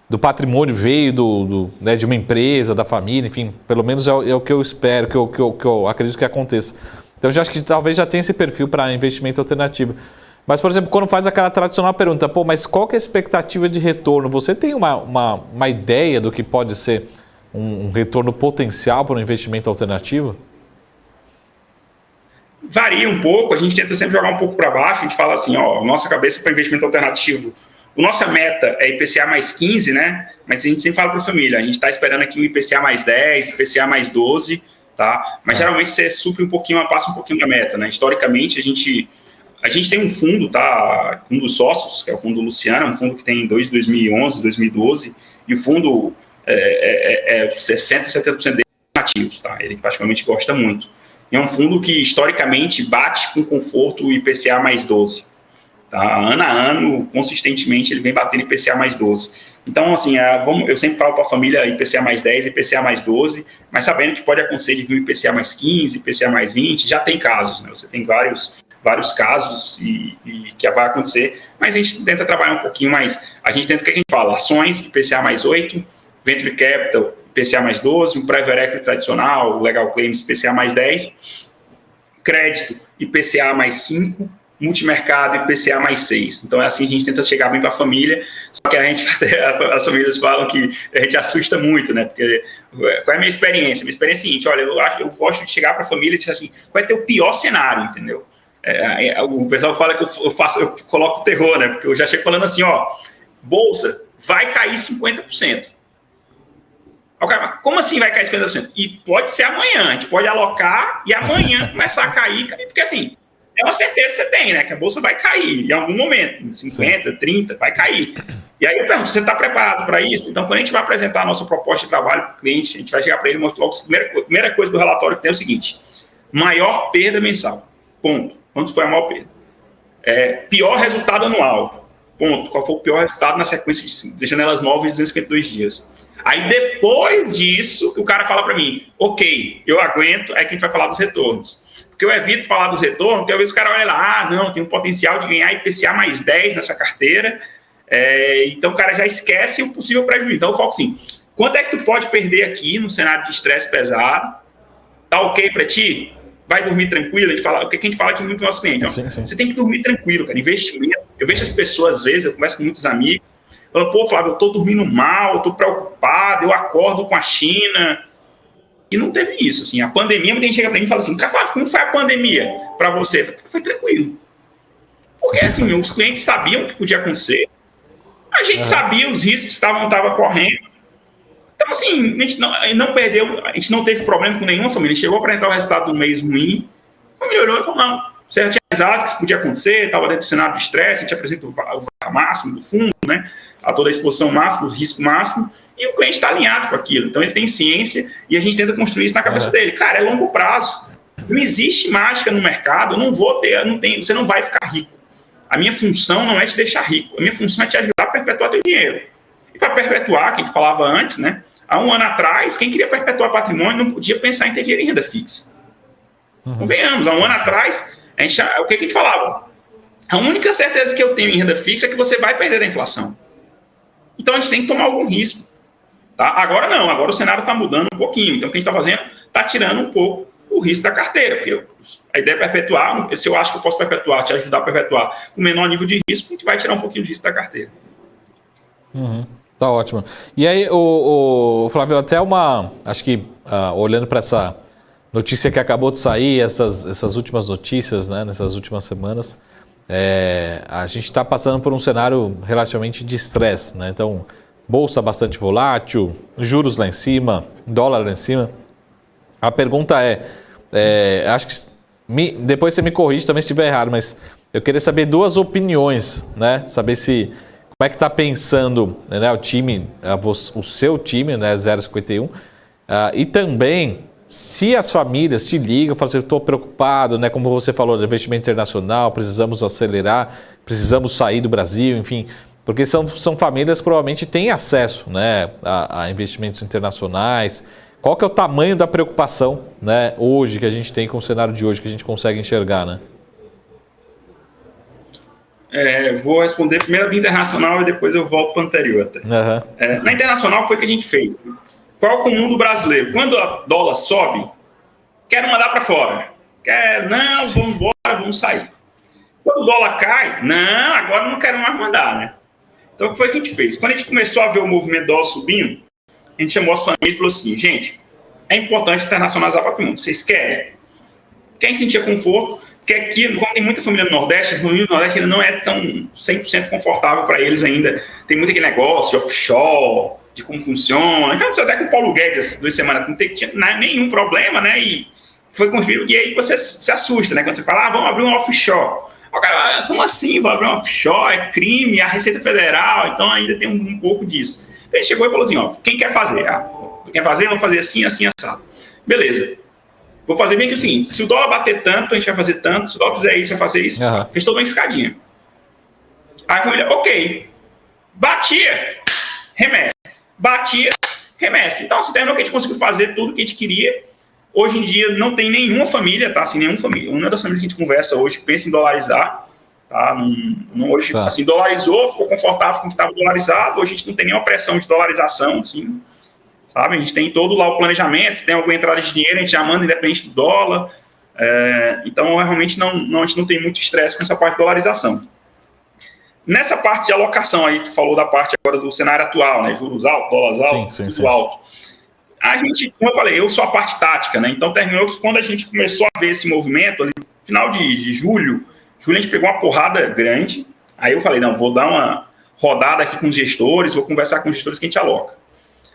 do patrimônio veio né, de uma empresa, da família, enfim, pelo menos é o que eu espero, que eu acredito que aconteça. Então, eu já acho que talvez já tenha esse perfil para investimento alternativo. Mas, por exemplo, quando faz aquela tradicional pergunta, mas qual que é a expectativa de retorno? Você tem uma ideia do que pode ser um retorno potencial para um investimento alternativo? Varia um pouco, a gente tenta sempre jogar um pouco para baixo, a gente fala assim, nossa cabeça para investimento alternativo, nossa meta é IPCA mais 15, né? Mas a gente sempre fala para a família, a gente está esperando aqui um IPCA mais 10, IPCA mais 12, tá? Mas geralmente você supre passa um pouquinho da meta, né? Historicamente, a gente tem um fundo, tá? Um dos sócios, que é o fundo Luciano, um fundo que tem 2011, 2012, e o fundo 60%, 70% dele ativos, tá? Ele praticamente gosta muito. E é um fundo que, historicamente, bate com conforto o IPCA mais 12. Tá? Ano a ano, consistentemente, ele vem batendo IPCA mais 12. Então, assim, eu sempre falo para a família IPCA mais 10, IPCA mais 12, mas sabendo que pode acontecer de vir IPCA mais 15, IPCA mais 20, já tem casos, né? Você tem vários casos e que vai acontecer, mas a gente tenta trabalhar um pouquinho mais. A gente tenta, o que a gente fala? Ações, IPCA mais 8, Venture Capital, IPCA mais 12, um Private Equity tradicional, Legal Claims, IPCA mais 10, crédito, IPCA mais 5, multimercado, IPCA mais 6. Então é assim que a gente tenta chegar bem para a família, só que as famílias falam que a gente assusta muito, né? Porque qual é a minha experiência? Minha experiência é a seguinte, olha, eu gosto de chegar para a família e dizer assim, qual é o teu pior cenário, entendeu? O pessoal fala que eu coloco terror, né? Porque eu já chego falando assim, bolsa vai cair 50%. O cara, como assim vai cair 50%? E pode ser amanhã, a gente pode alocar e amanhã começar a cair, porque assim, é uma certeza que você tem, né? Que a bolsa vai cair em algum momento, 50, 30, vai cair. E aí eu pergunto, você está preparado para isso? Então, quando a gente vai apresentar a nossa proposta de trabalho para o cliente, a gente vai chegar para ele e mostrar logo a primeira coisa do relatório que tem é o seguinte, maior perda mensal, ponto. Quanto foi a maior perda? Pior resultado anual, ponto. Qual foi o pior resultado na sequência de janelas móveis de 252 dias? Aí, depois disso, o cara fala para mim, ok, eu aguento, aí que a gente vai falar dos retornos. Porque eu evito falar dos retornos, porque às vezes o cara olha lá, não, tem um potencial de ganhar IPCA mais 10 nessa carteira, então o cara já esquece o possível prejuízo. Então eu foco assim, quanto é que tu pode perder aqui no cenário de estresse pesado? Tá ok para ti? Vai dormir tranquilo? O que a gente fala aqui muito no nosso cliente? Sim. Você tem que dormir tranquilo, cara, investimento. Eu vejo as pessoas, às vezes, eu converso com muitos amigos, falando, Flávio, eu tô dormindo mal, eu tô preocupado, eu acordo com a China. E não teve isso, assim, a pandemia, muita gente chega para mim e fala assim, como foi a pandemia para você? Foi tranquilo. Porque, assim, os clientes sabiam o que podia acontecer, A gente sabia os riscos que estava correndo. Então, assim, a gente não perdeu, a gente não teve problema com nenhuma família. A gente chegou a apresentar o resultado do mês ruim, a família olhou e falou, não, você já tinha avisado que isso podia acontecer, estava dentro do cenário de estresse, a gente apresenta o VaR máximo do fundo, né, a toda a exposição máxima, o risco máximo, e o cliente está alinhado com aquilo. Então, ele tem ciência e a gente tenta construir isso na cabeça dele. Cara, é longo prazo. Não existe mágica no mercado, eu não vou ter, você não vai ficar rico. A minha função não é te deixar rico, a minha função é te ajudar a perpetuar teu dinheiro. E para perpetuar, que a gente falava antes, né? Há um ano atrás, quem queria perpetuar patrimônio não podia pensar em ter dinheiro em renda fixa. Então, venhamos, há um ano atrás, o que a gente falava? A única certeza que eu tenho em renda fixa é que você vai perder a inflação. Então, a gente tem que tomar algum risco. Tá? Agora não, agora o cenário está mudando um pouquinho. Então, o que a gente está fazendo? Está tirando um pouco o risco da carteira. Porque a ideia é perpetuar, se eu acho que eu posso perpetuar, te ajudar a perpetuar com menor nível de risco, a gente vai tirar um pouquinho de risco da carteira. Tá ótimo. E aí, o Flávio, até acho que olhando para essa notícia que acabou de sair, essas últimas notícias, né, nessas últimas semanas, a gente está passando por um cenário relativamente de estresse, né? Então, bolsa bastante volátil, juros lá em cima, dólar lá em cima. A pergunta acho que depois você me corrige também se estiver errado, mas eu queria saber duas opiniões, né? Saber como é que está pensando, né, o time, o seu time, né, 051, e também se as famílias te ligam, falam assim, estou preocupado, né, como você falou, de investimento internacional, precisamos acelerar, precisamos sair do Brasil, enfim, porque são famílias que provavelmente têm acesso, né, a investimentos internacionais. Qual que é o tamanho da preocupação, né, hoje, que a gente tem com o cenário de hoje, que a gente consegue enxergar, né? Vou responder primeiro do internacional e depois eu volto para o anterior. Na internacional, o que foi que a gente fez? Qual é o comum do brasileiro? Quando a dólar sobe, quero mandar para fora. Não, vamos embora, vamos sair. Quando o dólar cai, não, agora não quero mais mandar, né? Então, o que foi que a gente fez? Quando a gente começou a ver o movimento do dólar subindo, a gente chamou as famílias e falou assim, gente, é importante internacionalizar o patrimônio. Vocês querem? Quem sentia conforto? Porque aqui, como tem muita família no Nordeste, no Nordeste ele não é tão 100% confortável para eles ainda. Tem muito aquele negócio de offshore, de como funciona. Aconteceu até com o Paulo Guedes, 2 semanas, não tinha nenhum problema, né? E foi construído. E aí você se assusta, né? Quando você fala, vamos abrir um offshore. O cara, como assim? Vou abrir um offshore? É crime, a Receita Federal. Então ainda tem um pouco disso. Então ele chegou e falou assim, quem quer fazer? Quer fazer? Vamos fazer assim, assim, assado. Beleza. Vou fazer bem que o seguinte, se o dólar bater tanto, a gente vai fazer tanto, se o dólar fizer isso, vai fazer isso. Fez toda uma escadinha. Aí a família, ok. Batia, remessa. Batia, remessa. Então, assim, terminou que a gente conseguiu fazer tudo que a gente queria. Hoje em dia, não tem nenhuma família, tá? Assim, nenhuma família. Uma das famílias que a gente conversa hoje pensa em dolarizar, tá? Hoje, assim, dolarizou, ficou confortável com o que estava dolarizado. Hoje a gente não tem nenhuma pressão de dolarização, assim. Sabe? A gente tem todo lá o planejamento, se tem alguma entrada de dinheiro, a gente já manda independente do dólar. Então, realmente, a gente não tem muito estresse com essa parte de dolarização. Nessa parte de alocação aí, tu falou da parte agora do cenário atual, né? Juros altos, dólares altos, tudo alto. A gente, como eu falei, eu sou a parte tática, né? Então, terminou que quando a gente começou a ver esse movimento, ali, no final de julho, a gente pegou uma porrada grande. Aí eu falei, não, vou dar uma rodada aqui com os gestores, vou conversar com os gestores que a gente aloca.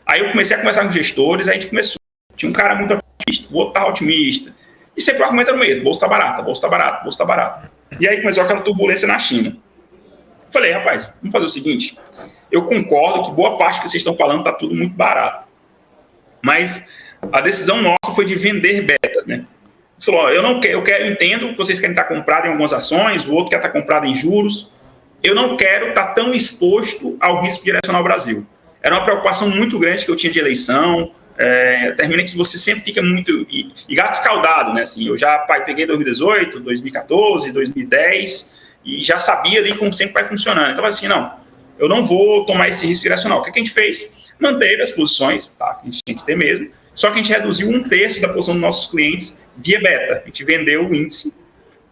Aí eu comecei a conversar com os gestores, aí a gente começou. Tinha um cara muito otimista, o outro estava otimista. E sempre o argumento era o mesmo, bolsa está barata, bolsa está barata, bolsa está barata. E aí começou aquela turbulência na China. Falei, rapaz, vamos fazer o seguinte, eu concordo que boa parte do que vocês estão falando está tudo muito barato. Mas a decisão nossa foi de vender beta, né? Ele falou, eu entendo que vocês querem estar comprado em algumas ações, o outro quer estar comprado em juros. Eu não quero estar tão exposto ao risco direcional Brasil. Era uma preocupação muito grande que eu tinha de eleição. Termina que você sempre fica muito... E gato escaldado, né? Assim, eu já peguei 2018, 2014, 2010 e já sabia ali como sempre vai funcionando. Então, assim, não, eu não vou tomar esse risco direcional. O que a gente fez? Manteve as posições, tá? Que a gente tinha que ter mesmo, só que a gente reduziu 1/3 da posição dos nossos clientes via beta. A gente vendeu o índice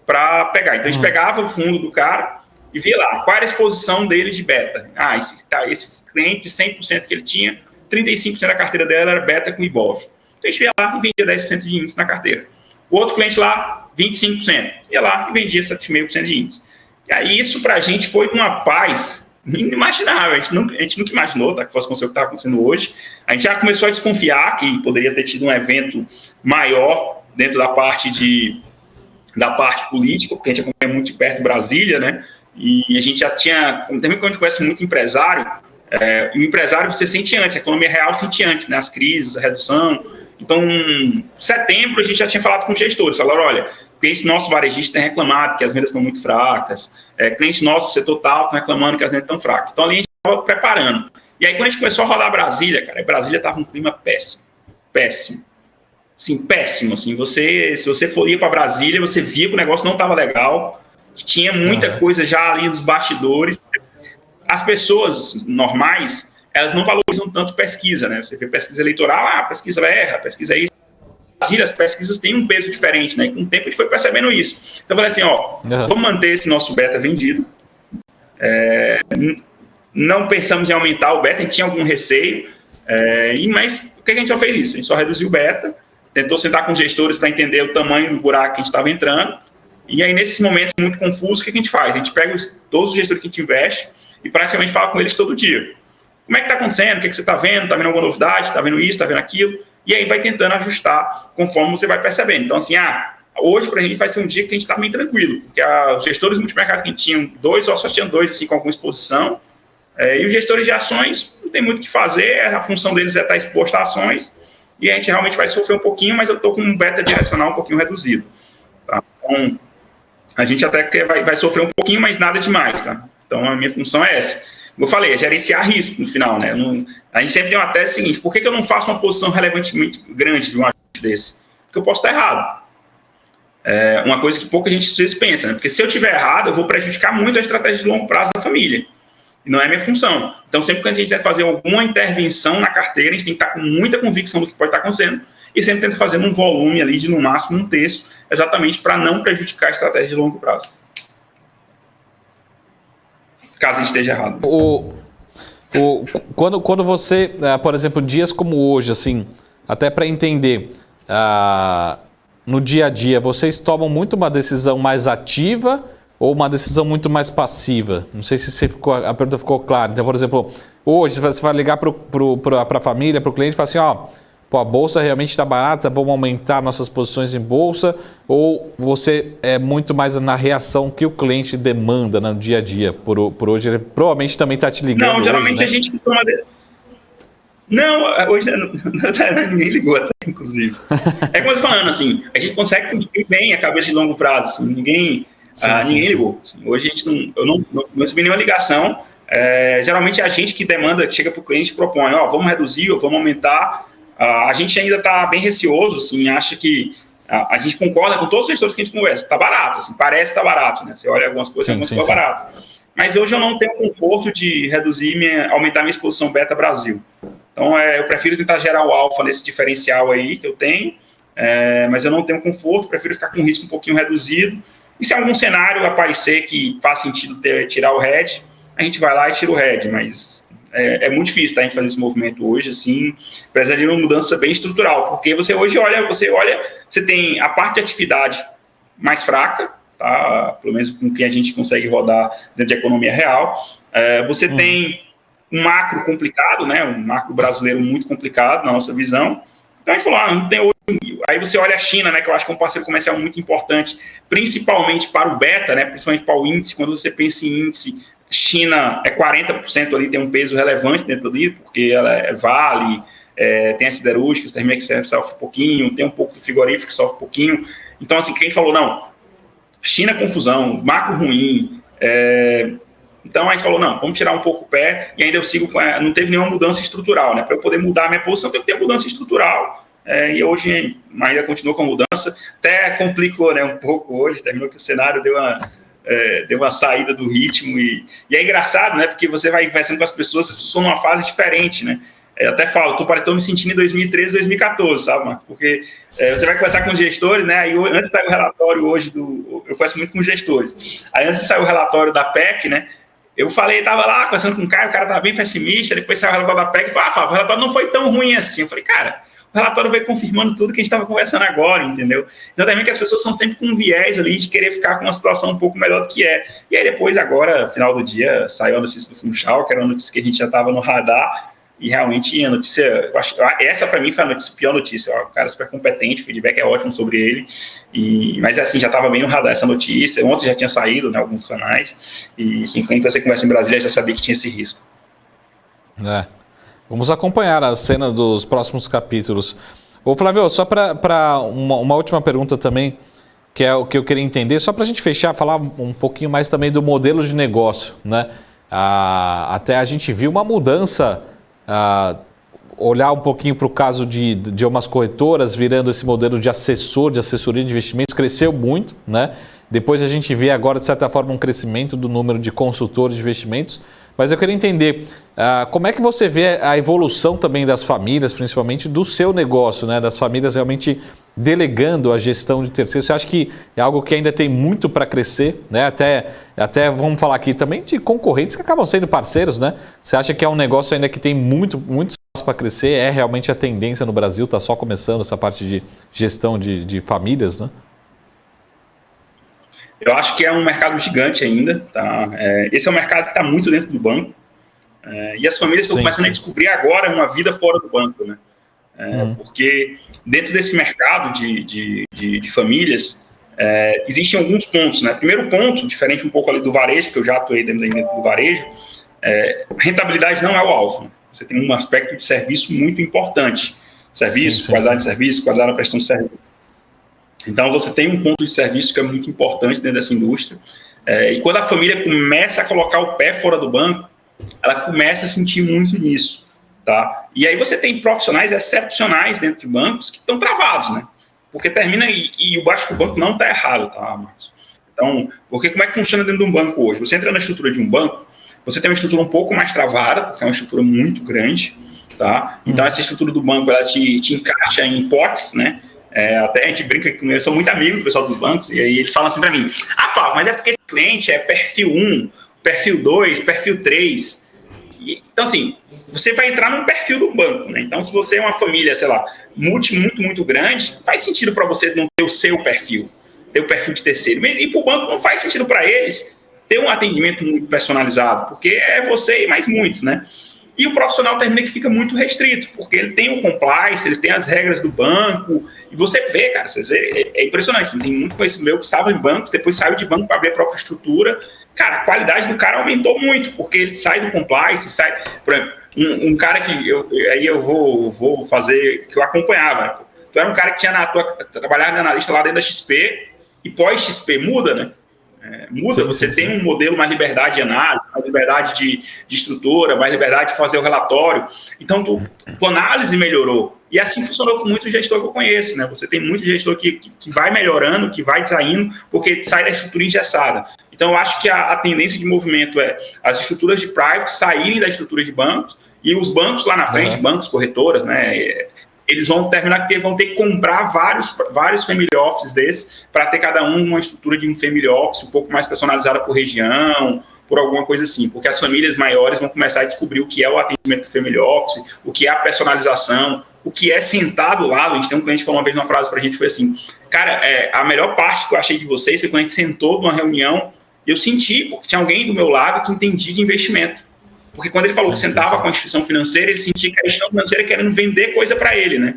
para pegar. Então, a gente pegava o fundo do cara e via lá, qual era a exposição dele de beta. Esse cliente, 100% que ele tinha, 35% da carteira dela era beta com IBOV. Então, a gente ia lá e vendia 10% de índice na carteira. O outro cliente lá, 25%. Ia lá e vendia 7,5% de índice. E aí, isso para a gente foi uma paz inimaginável, a gente nunca imaginou, tá, que fosse acontecer o que está acontecendo hoje. A gente já começou a desconfiar que poderia ter tido um evento maior dentro da parte política, porque a gente acompanha muito de perto Brasília, né? E a gente já tinha, também quando a gente conhece muito empresário, o empresário você sente antes, a economia real sente antes, né? As crises, a redução. Então, em setembro, a gente já tinha falado com os gestores, falaram, olha, clientes nossos varejistas têm reclamado que as vendas estão muito fracas, clientes nossos do setor tal estão reclamando que as vendas estão fracas. Então, ali a gente estava preparando. E aí, quando a gente começou a rodar Brasília, cara, Brasília estava um clima péssimo. Sim, péssimo. Assim, se você for ir para Brasília, você via que o negócio não estava legal, que tinha muita coisa já ali nos bastidores. As pessoas normais, elas não valorizam tanto pesquisa, né? Você vê pesquisa eleitoral, pesquisa erra, pesquisa isso. As pesquisas têm um peso diferente, né? E com o tempo a gente foi percebendo isso. Então eu falei assim, vamos manter esse nosso beta vendido. Não pensamos em aumentar o beta, a gente tinha algum receio, mas o que a gente já fez isso? A gente só reduziu o beta, tentou sentar com os gestores para entender o tamanho do buraco que a gente estava entrando, e aí nesses momentos muito confusos, o que a gente faz? A gente pega todos os gestores que a gente investe e praticamente fala com eles todo dia. Como é que está acontecendo? O que você está vendo? Está vendo alguma novidade? Está vendo isso? Está vendo aquilo? E aí vai tentando ajustar conforme você vai percebendo. Então, assim, hoje para a gente vai ser um dia que a gente está bem tranquilo, porque os gestores multimercados que a gente tinha, só tinham dois, assim, com alguma exposição, e os gestores de ações não tem muito o que fazer, a função deles é estar exposto a ações, e a gente realmente vai sofrer um pouquinho, mas eu estou com um beta direcional um pouquinho reduzido. Tá? Então, a gente até vai sofrer um pouquinho, mas nada demais. Tá? Então, a minha função é essa. Como eu falei, é gerenciar risco no final. Né? A gente sempre tem uma tese seguinte, por que eu não faço uma posição relevantemente grande de um ajuste desse? Porque eu posso estar errado. Uma coisa que pouca gente às vezes pensa, né? Porque se eu estiver errado, eu vou prejudicar muito a estratégia de longo prazo da família. E não é minha função. Então, sempre que a gente vai fazer alguma intervenção na carteira, a gente tem que estar com muita convicção do que pode estar acontecendo e sempre tenta fazer um volume ali de, no máximo, 1/3, exatamente para não prejudicar a estratégia de longo prazo. Caso a gente esteja errado. Quando você, por exemplo, dias como hoje, assim, até para entender, no dia a dia, vocês tomam muito uma decisão mais ativa ou uma decisão muito mais passiva? Não sei se a pergunta ficou clara. Então, por exemplo, hoje você vai ligar para a família, para o cliente e falar assim, a bolsa realmente está barata, vamos aumentar nossas posições em bolsa, ou você é muito mais na reação que o cliente demanda no dia a dia? Por hoje ele provavelmente também está te ligando. Não, geralmente hoje, né? A gente toma... Não, hoje ninguém ligou até, inclusive. É como eu tô falando, assim, a gente consegue cumprir bem a cabeça de longo prazo, assim, ninguém ligou. Assim, hoje eu não recebi nenhuma ligação. Geralmente é a gente que demanda, que chega para o cliente e propõe, vamos reduzir ou vamos aumentar. A gente ainda está bem receoso, assim, acha que a gente concorda com todos os gestores que a gente conversa. Está barato, assim, parece que está barato, né? Você olha algumas coisas, algumas coisas barato. Mas hoje eu não tenho conforto de aumentar minha exposição beta Brasil. Então, eu prefiro tentar gerar o alfa nesse diferencial aí que eu tenho, mas eu não tenho conforto, prefiro ficar com um risco um pouquinho reduzido. E se algum cenário aparecer que faz sentido tirar o hedge, a gente vai lá e tira o hedge, mas é muito difícil, tá, a gente fazer esse movimento hoje, assim, precisaria de uma mudança bem estrutural, porque você hoje olha, você tem a parte de atividade mais fraca, tá, pelo menos com o que a gente consegue rodar dentro de economia real, você tem um macro complicado, né, um macro brasileiro muito complicado na nossa visão. Então a gente falou, não tem hoje. Aí você olha a China, né, que eu acho que é um parceiro comercial muito importante, principalmente para o beta, né, principalmente para o índice. Quando você pensa em índice, China é 40% ali, tem um peso relevante dentro ali, porque ela é Vale, tem as siderúrgicas, termina que sofre um pouquinho, tem um pouco do frigorífico que sofre um pouquinho. Então, assim, quem falou, não, China confusão, macro ruim, então a gente falou, não, vamos tirar um pouco o pé, e ainda eu sigo com não teve nenhuma mudança estrutural, né? Para eu poder mudar a minha posição, tem que ter mudança estrutural, e hoje ainda continua com a mudança, até complicou, né, um pouco hoje, terminou que o cenário deu uma saída do ritmo, e é engraçado, né, porque você vai conversando com as pessoas estão numa fase diferente, né? Eu até falo, estou me sentindo em 2013, 2014, sabe, Marco? Porque você vai conversar com os gestores, né? Aí antes saiu o relatório hoje eu converso muito com os gestores. Aí antes saiu o relatório da PEC, né? Eu falei, estava lá conversando com o cara estava bem pessimista, depois saiu o relatório da PEC e falou, o relatório não foi tão ruim assim. Eu falei, cara, o relatório veio confirmando tudo que a gente estava conversando agora, entendeu? Então também que as pessoas são sempre com um viés ali de querer ficar com uma situação um pouco melhor do que é. E aí depois, agora, final do dia, saiu a notícia do Funchal, que era uma notícia que a gente já estava no radar, e realmente a notícia, essa para mim foi a pior notícia, o cara super competente, o feedback é ótimo sobre ele, mas assim, já estava bem no radar essa notícia, ontem já tinha saído, né, alguns canais, e quem você conversa em Brasília já sabia que tinha esse risco. Vamos acompanhar a cena dos próximos capítulos. Ô Flávio, só para uma última pergunta também, que é o que eu queria entender, só para a gente fechar, falar um pouquinho mais também do modelo de negócio, né? Até a gente viu uma mudança, olhar um pouquinho para o caso de umas corretoras virando esse modelo de assessoria de investimentos, cresceu muito, né? Depois a gente vê agora, de certa forma, um crescimento do número de consultores de investimentos. Mas eu queria entender, como é que você vê a evolução também das famílias, principalmente do seu negócio, né? Das famílias realmente delegando a gestão de terceiros. Você acha que é algo que ainda tem muito para crescer, né? Até vamos falar aqui também de concorrentes que acabam sendo parceiros, né? Você acha que é um negócio ainda que tem muito espaço para crescer? É realmente a tendência no Brasil? Está só começando essa parte de gestão de famílias, né? Eu acho que é um mercado gigante ainda, tá? Esse é um mercado que está muito dentro do banco, e as famílias estão começando a descobrir agora uma vida fora do banco, né? Porque dentro desse mercado de famílias, existem alguns pontos, né? Primeiro ponto, diferente um pouco ali do varejo, que eu já atuei dentro do varejo, rentabilidade não é o alvo, né? Você tem um aspecto de serviço muito importante. Serviço, qualidade de serviço, qualidade da prestação de serviço. Então, você tem um ponto de serviço que é muito importante dentro dessa indústria. E quando a família começa a colocar o pé fora do banco, ela começa a sentir muito nisso. Tá? E aí você tem profissionais excepcionais dentro de bancos que estão travados, né? Porque termina, e eu acho que o banco não está errado, tá, Marcos? Então, porque como é que funciona dentro de um banco hoje? Você entra na estrutura de um banco, você tem uma estrutura um pouco mais travada, porque é uma estrutura muito grande, tá? Então, essa estrutura do banco, ela te encaixa em potes, né? Até a gente brinca que eu sou muito amigo do pessoal dos bancos, e aí eles falam assim para mim: Flávio, mas é porque esse cliente é perfil 1, perfil 2, perfil 3. Então, assim, você vai entrar num perfil do banco, né? Então, se você é uma família, sei lá, muito grande, faz sentido para você não ter o seu perfil, ter o perfil de terceiro. E para o banco não faz sentido para eles ter um atendimento muito personalizado, porque é você e mais muitos, né? E o profissional termina que fica muito restrito, porque ele tem o compliance, ele tem as regras do banco, e você vê, cara, vocês vê, é impressionante. Tem muito conhecido meu que estava em bancos, depois saiu de banco para abrir a própria estrutura. Cara, a qualidade do cara aumentou muito, porque ele sai do compliance, sai... Por exemplo, um cara que eu vou fazer, que eu acompanhava. Tu era um cara que trabalhava de analista lá dentro da XP, e pós-XP muda, né? Muda, você tem um modelo, mais liberdade de análise, mais liberdade de estrutura, mais liberdade de fazer o relatório. Então, tua análise melhorou. E assim funcionou com muito gestor que eu conheço, né? Você tem muito gestor que vai melhorando, que vai saindo, porque sai da estrutura engessada. Então, eu acho que a tendência de movimento é as estruturas de private saírem da estrutura de bancos, e os bancos lá na frente, bancos, corretoras, né? Eles vão terminar que vão ter que comprar vários family offices desses para ter cada um uma estrutura de um family office um pouco mais personalizada por região, por alguma coisa assim, porque as famílias maiores vão começar a descobrir o que é o atendimento do family office, o que é a personalização, o que é sentar do lado. A gente tem um cliente que falou uma vez uma frase para a gente, foi assim: cara, a melhor parte que eu achei de vocês foi quando a gente sentou numa reunião e eu senti, porque tinha alguém do meu lado que entendia de investimento. Porque quando ele falou que sentava com a instituição financeira, ele sentia que a instituição financeira querendo vender coisa para ele, né?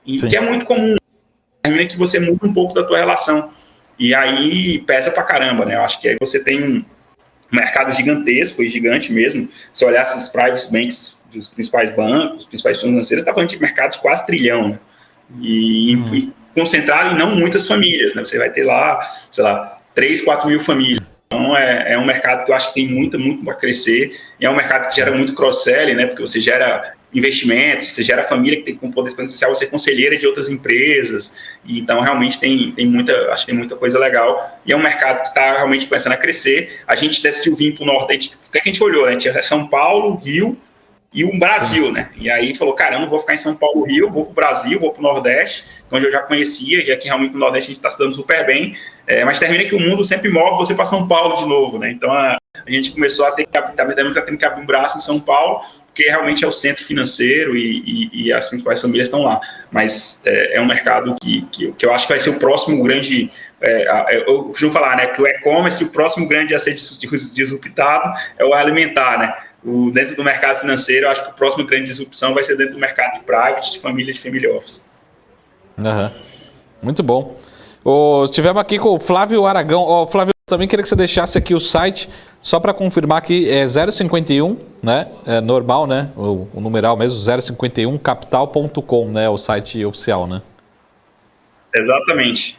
E que é muito comum, né? Que você muda um pouco da tua relação. E aí pesa pra caramba, né? Eu acho que aí você tem um mercado gigantesco e gigante mesmo. Se olhar esses private banks dos principais bancos, dos principais financeiros, está falando de mercado de quase trilhão, né? E concentrado em não muitas famílias, né? Você vai ter lá, sei lá, 3, 4 mil famílias. Então, é um mercado que eu acho que tem muito para crescer, e é um mercado que gera muito cross-selling, né? Porque você gera investimentos, você gera família que tem com poder potencial, você é conselheira de outras empresas, e então realmente acho que tem muita coisa legal, e é um mercado que está realmente começando a crescer. A gente decidiu vir para o Nordeste, o que a gente olhou, né? Tinha São Paulo, Rio e o Brasil, né? E aí a gente falou: caramba, vou ficar em São Paulo, Rio, vou para o Brasil, vou para o Nordeste, onde eu já conhecia, e aqui realmente no Nordeste a gente está se dando super bem, mas termina que o mundo sempre move você para São Paulo de novo, né? Então a gente começou a ter que abrir um braço em São Paulo, porque realmente é o centro financeiro e as principais famílias estão lá. Mas é um mercado que eu acho que vai ser o próximo grande... eu costumo falar, né, que o e-commerce, o próximo grande a ser disruptado é o alimentar, né? Dentro do mercado financeiro, eu acho que a próxima grande disrupção vai ser dentro do mercado de private, de family office. Uhum. Muito bom. Estivemos aqui com o Flávio Aragão. Flávio, também queria que você deixasse aqui o site, só para confirmar que é 051, né? É normal, né? O numeral mesmo, 051capital.com, né? O site oficial, né? Exatamente.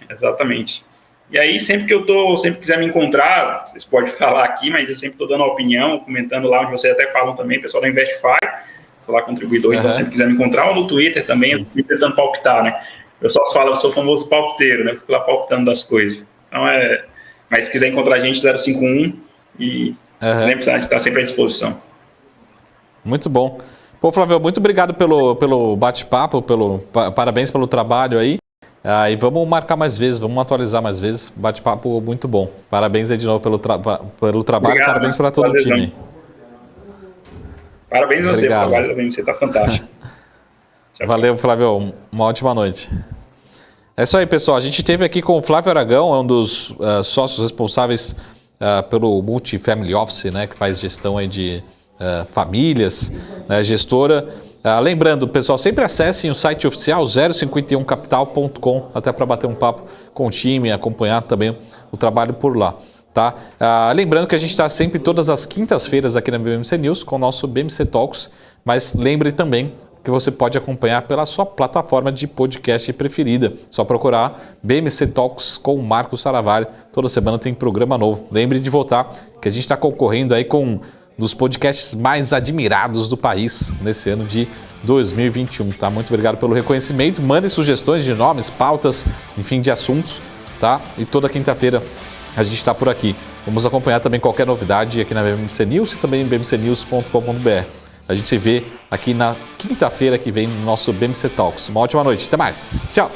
E aí, sempre quiser me encontrar, vocês podem falar aqui, mas eu sempre estou dando a opinião, comentando lá onde vocês até falam também, pessoal da Investify, sou lá contribuidor, então sempre quiser me encontrar, ou no Twitter também, eu estou sempre tentando palpitar, né? O pessoal fala, eu sou o famoso palpiteiro, né? Fico lá palpitando das coisas. Então, mas se quiser encontrar a gente, 051, e está sempre à disposição. Muito bom. Pô, Flávio, muito obrigado pelo bate-papo, parabéns pelo trabalho aí. E vamos marcar mais vezes, vamos atualizar mais vezes. Bate-papo muito bom. Parabéns aí de novo pelo trabalho, obrigado, parabéns para todo o time. Parabéns a você, o trabalho da BMC está fantástico. Valeu, Flávio, uma ótima noite. É isso aí, pessoal. A gente esteve aqui com o Flávio Aragão, é um dos sócios responsáveis pelo Multifamily Office, né, que faz gestão aí de famílias, né, gestora. Lembrando, pessoal, sempre acessem o site oficial 051capital.com, até para bater um papo com o time, acompanhar também o trabalho por lá. Tá? Lembrando que a gente está sempre todas as quintas-feiras aqui na BMC News com o nosso BMC Talks, mas lembre também que você pode acompanhar pela sua plataforma de podcast preferida. Só procurar BMC Talks com o Marcos Saravari. Toda semana tem programa novo. Lembre de votar, que a gente está concorrendo aí com um dos podcasts mais admirados do país nesse ano de 2021. Tá? Muito obrigado pelo reconhecimento. Mandem sugestões de nomes, pautas, enfim, de assuntos. Tá? E toda quinta-feira a gente está por aqui. Vamos acompanhar também qualquer novidade aqui na BMC News e também em bmcnews.com.br. A gente se vê aqui na quinta-feira que vem no nosso BMC Talks. Uma ótima noite. Até mais. Tchau.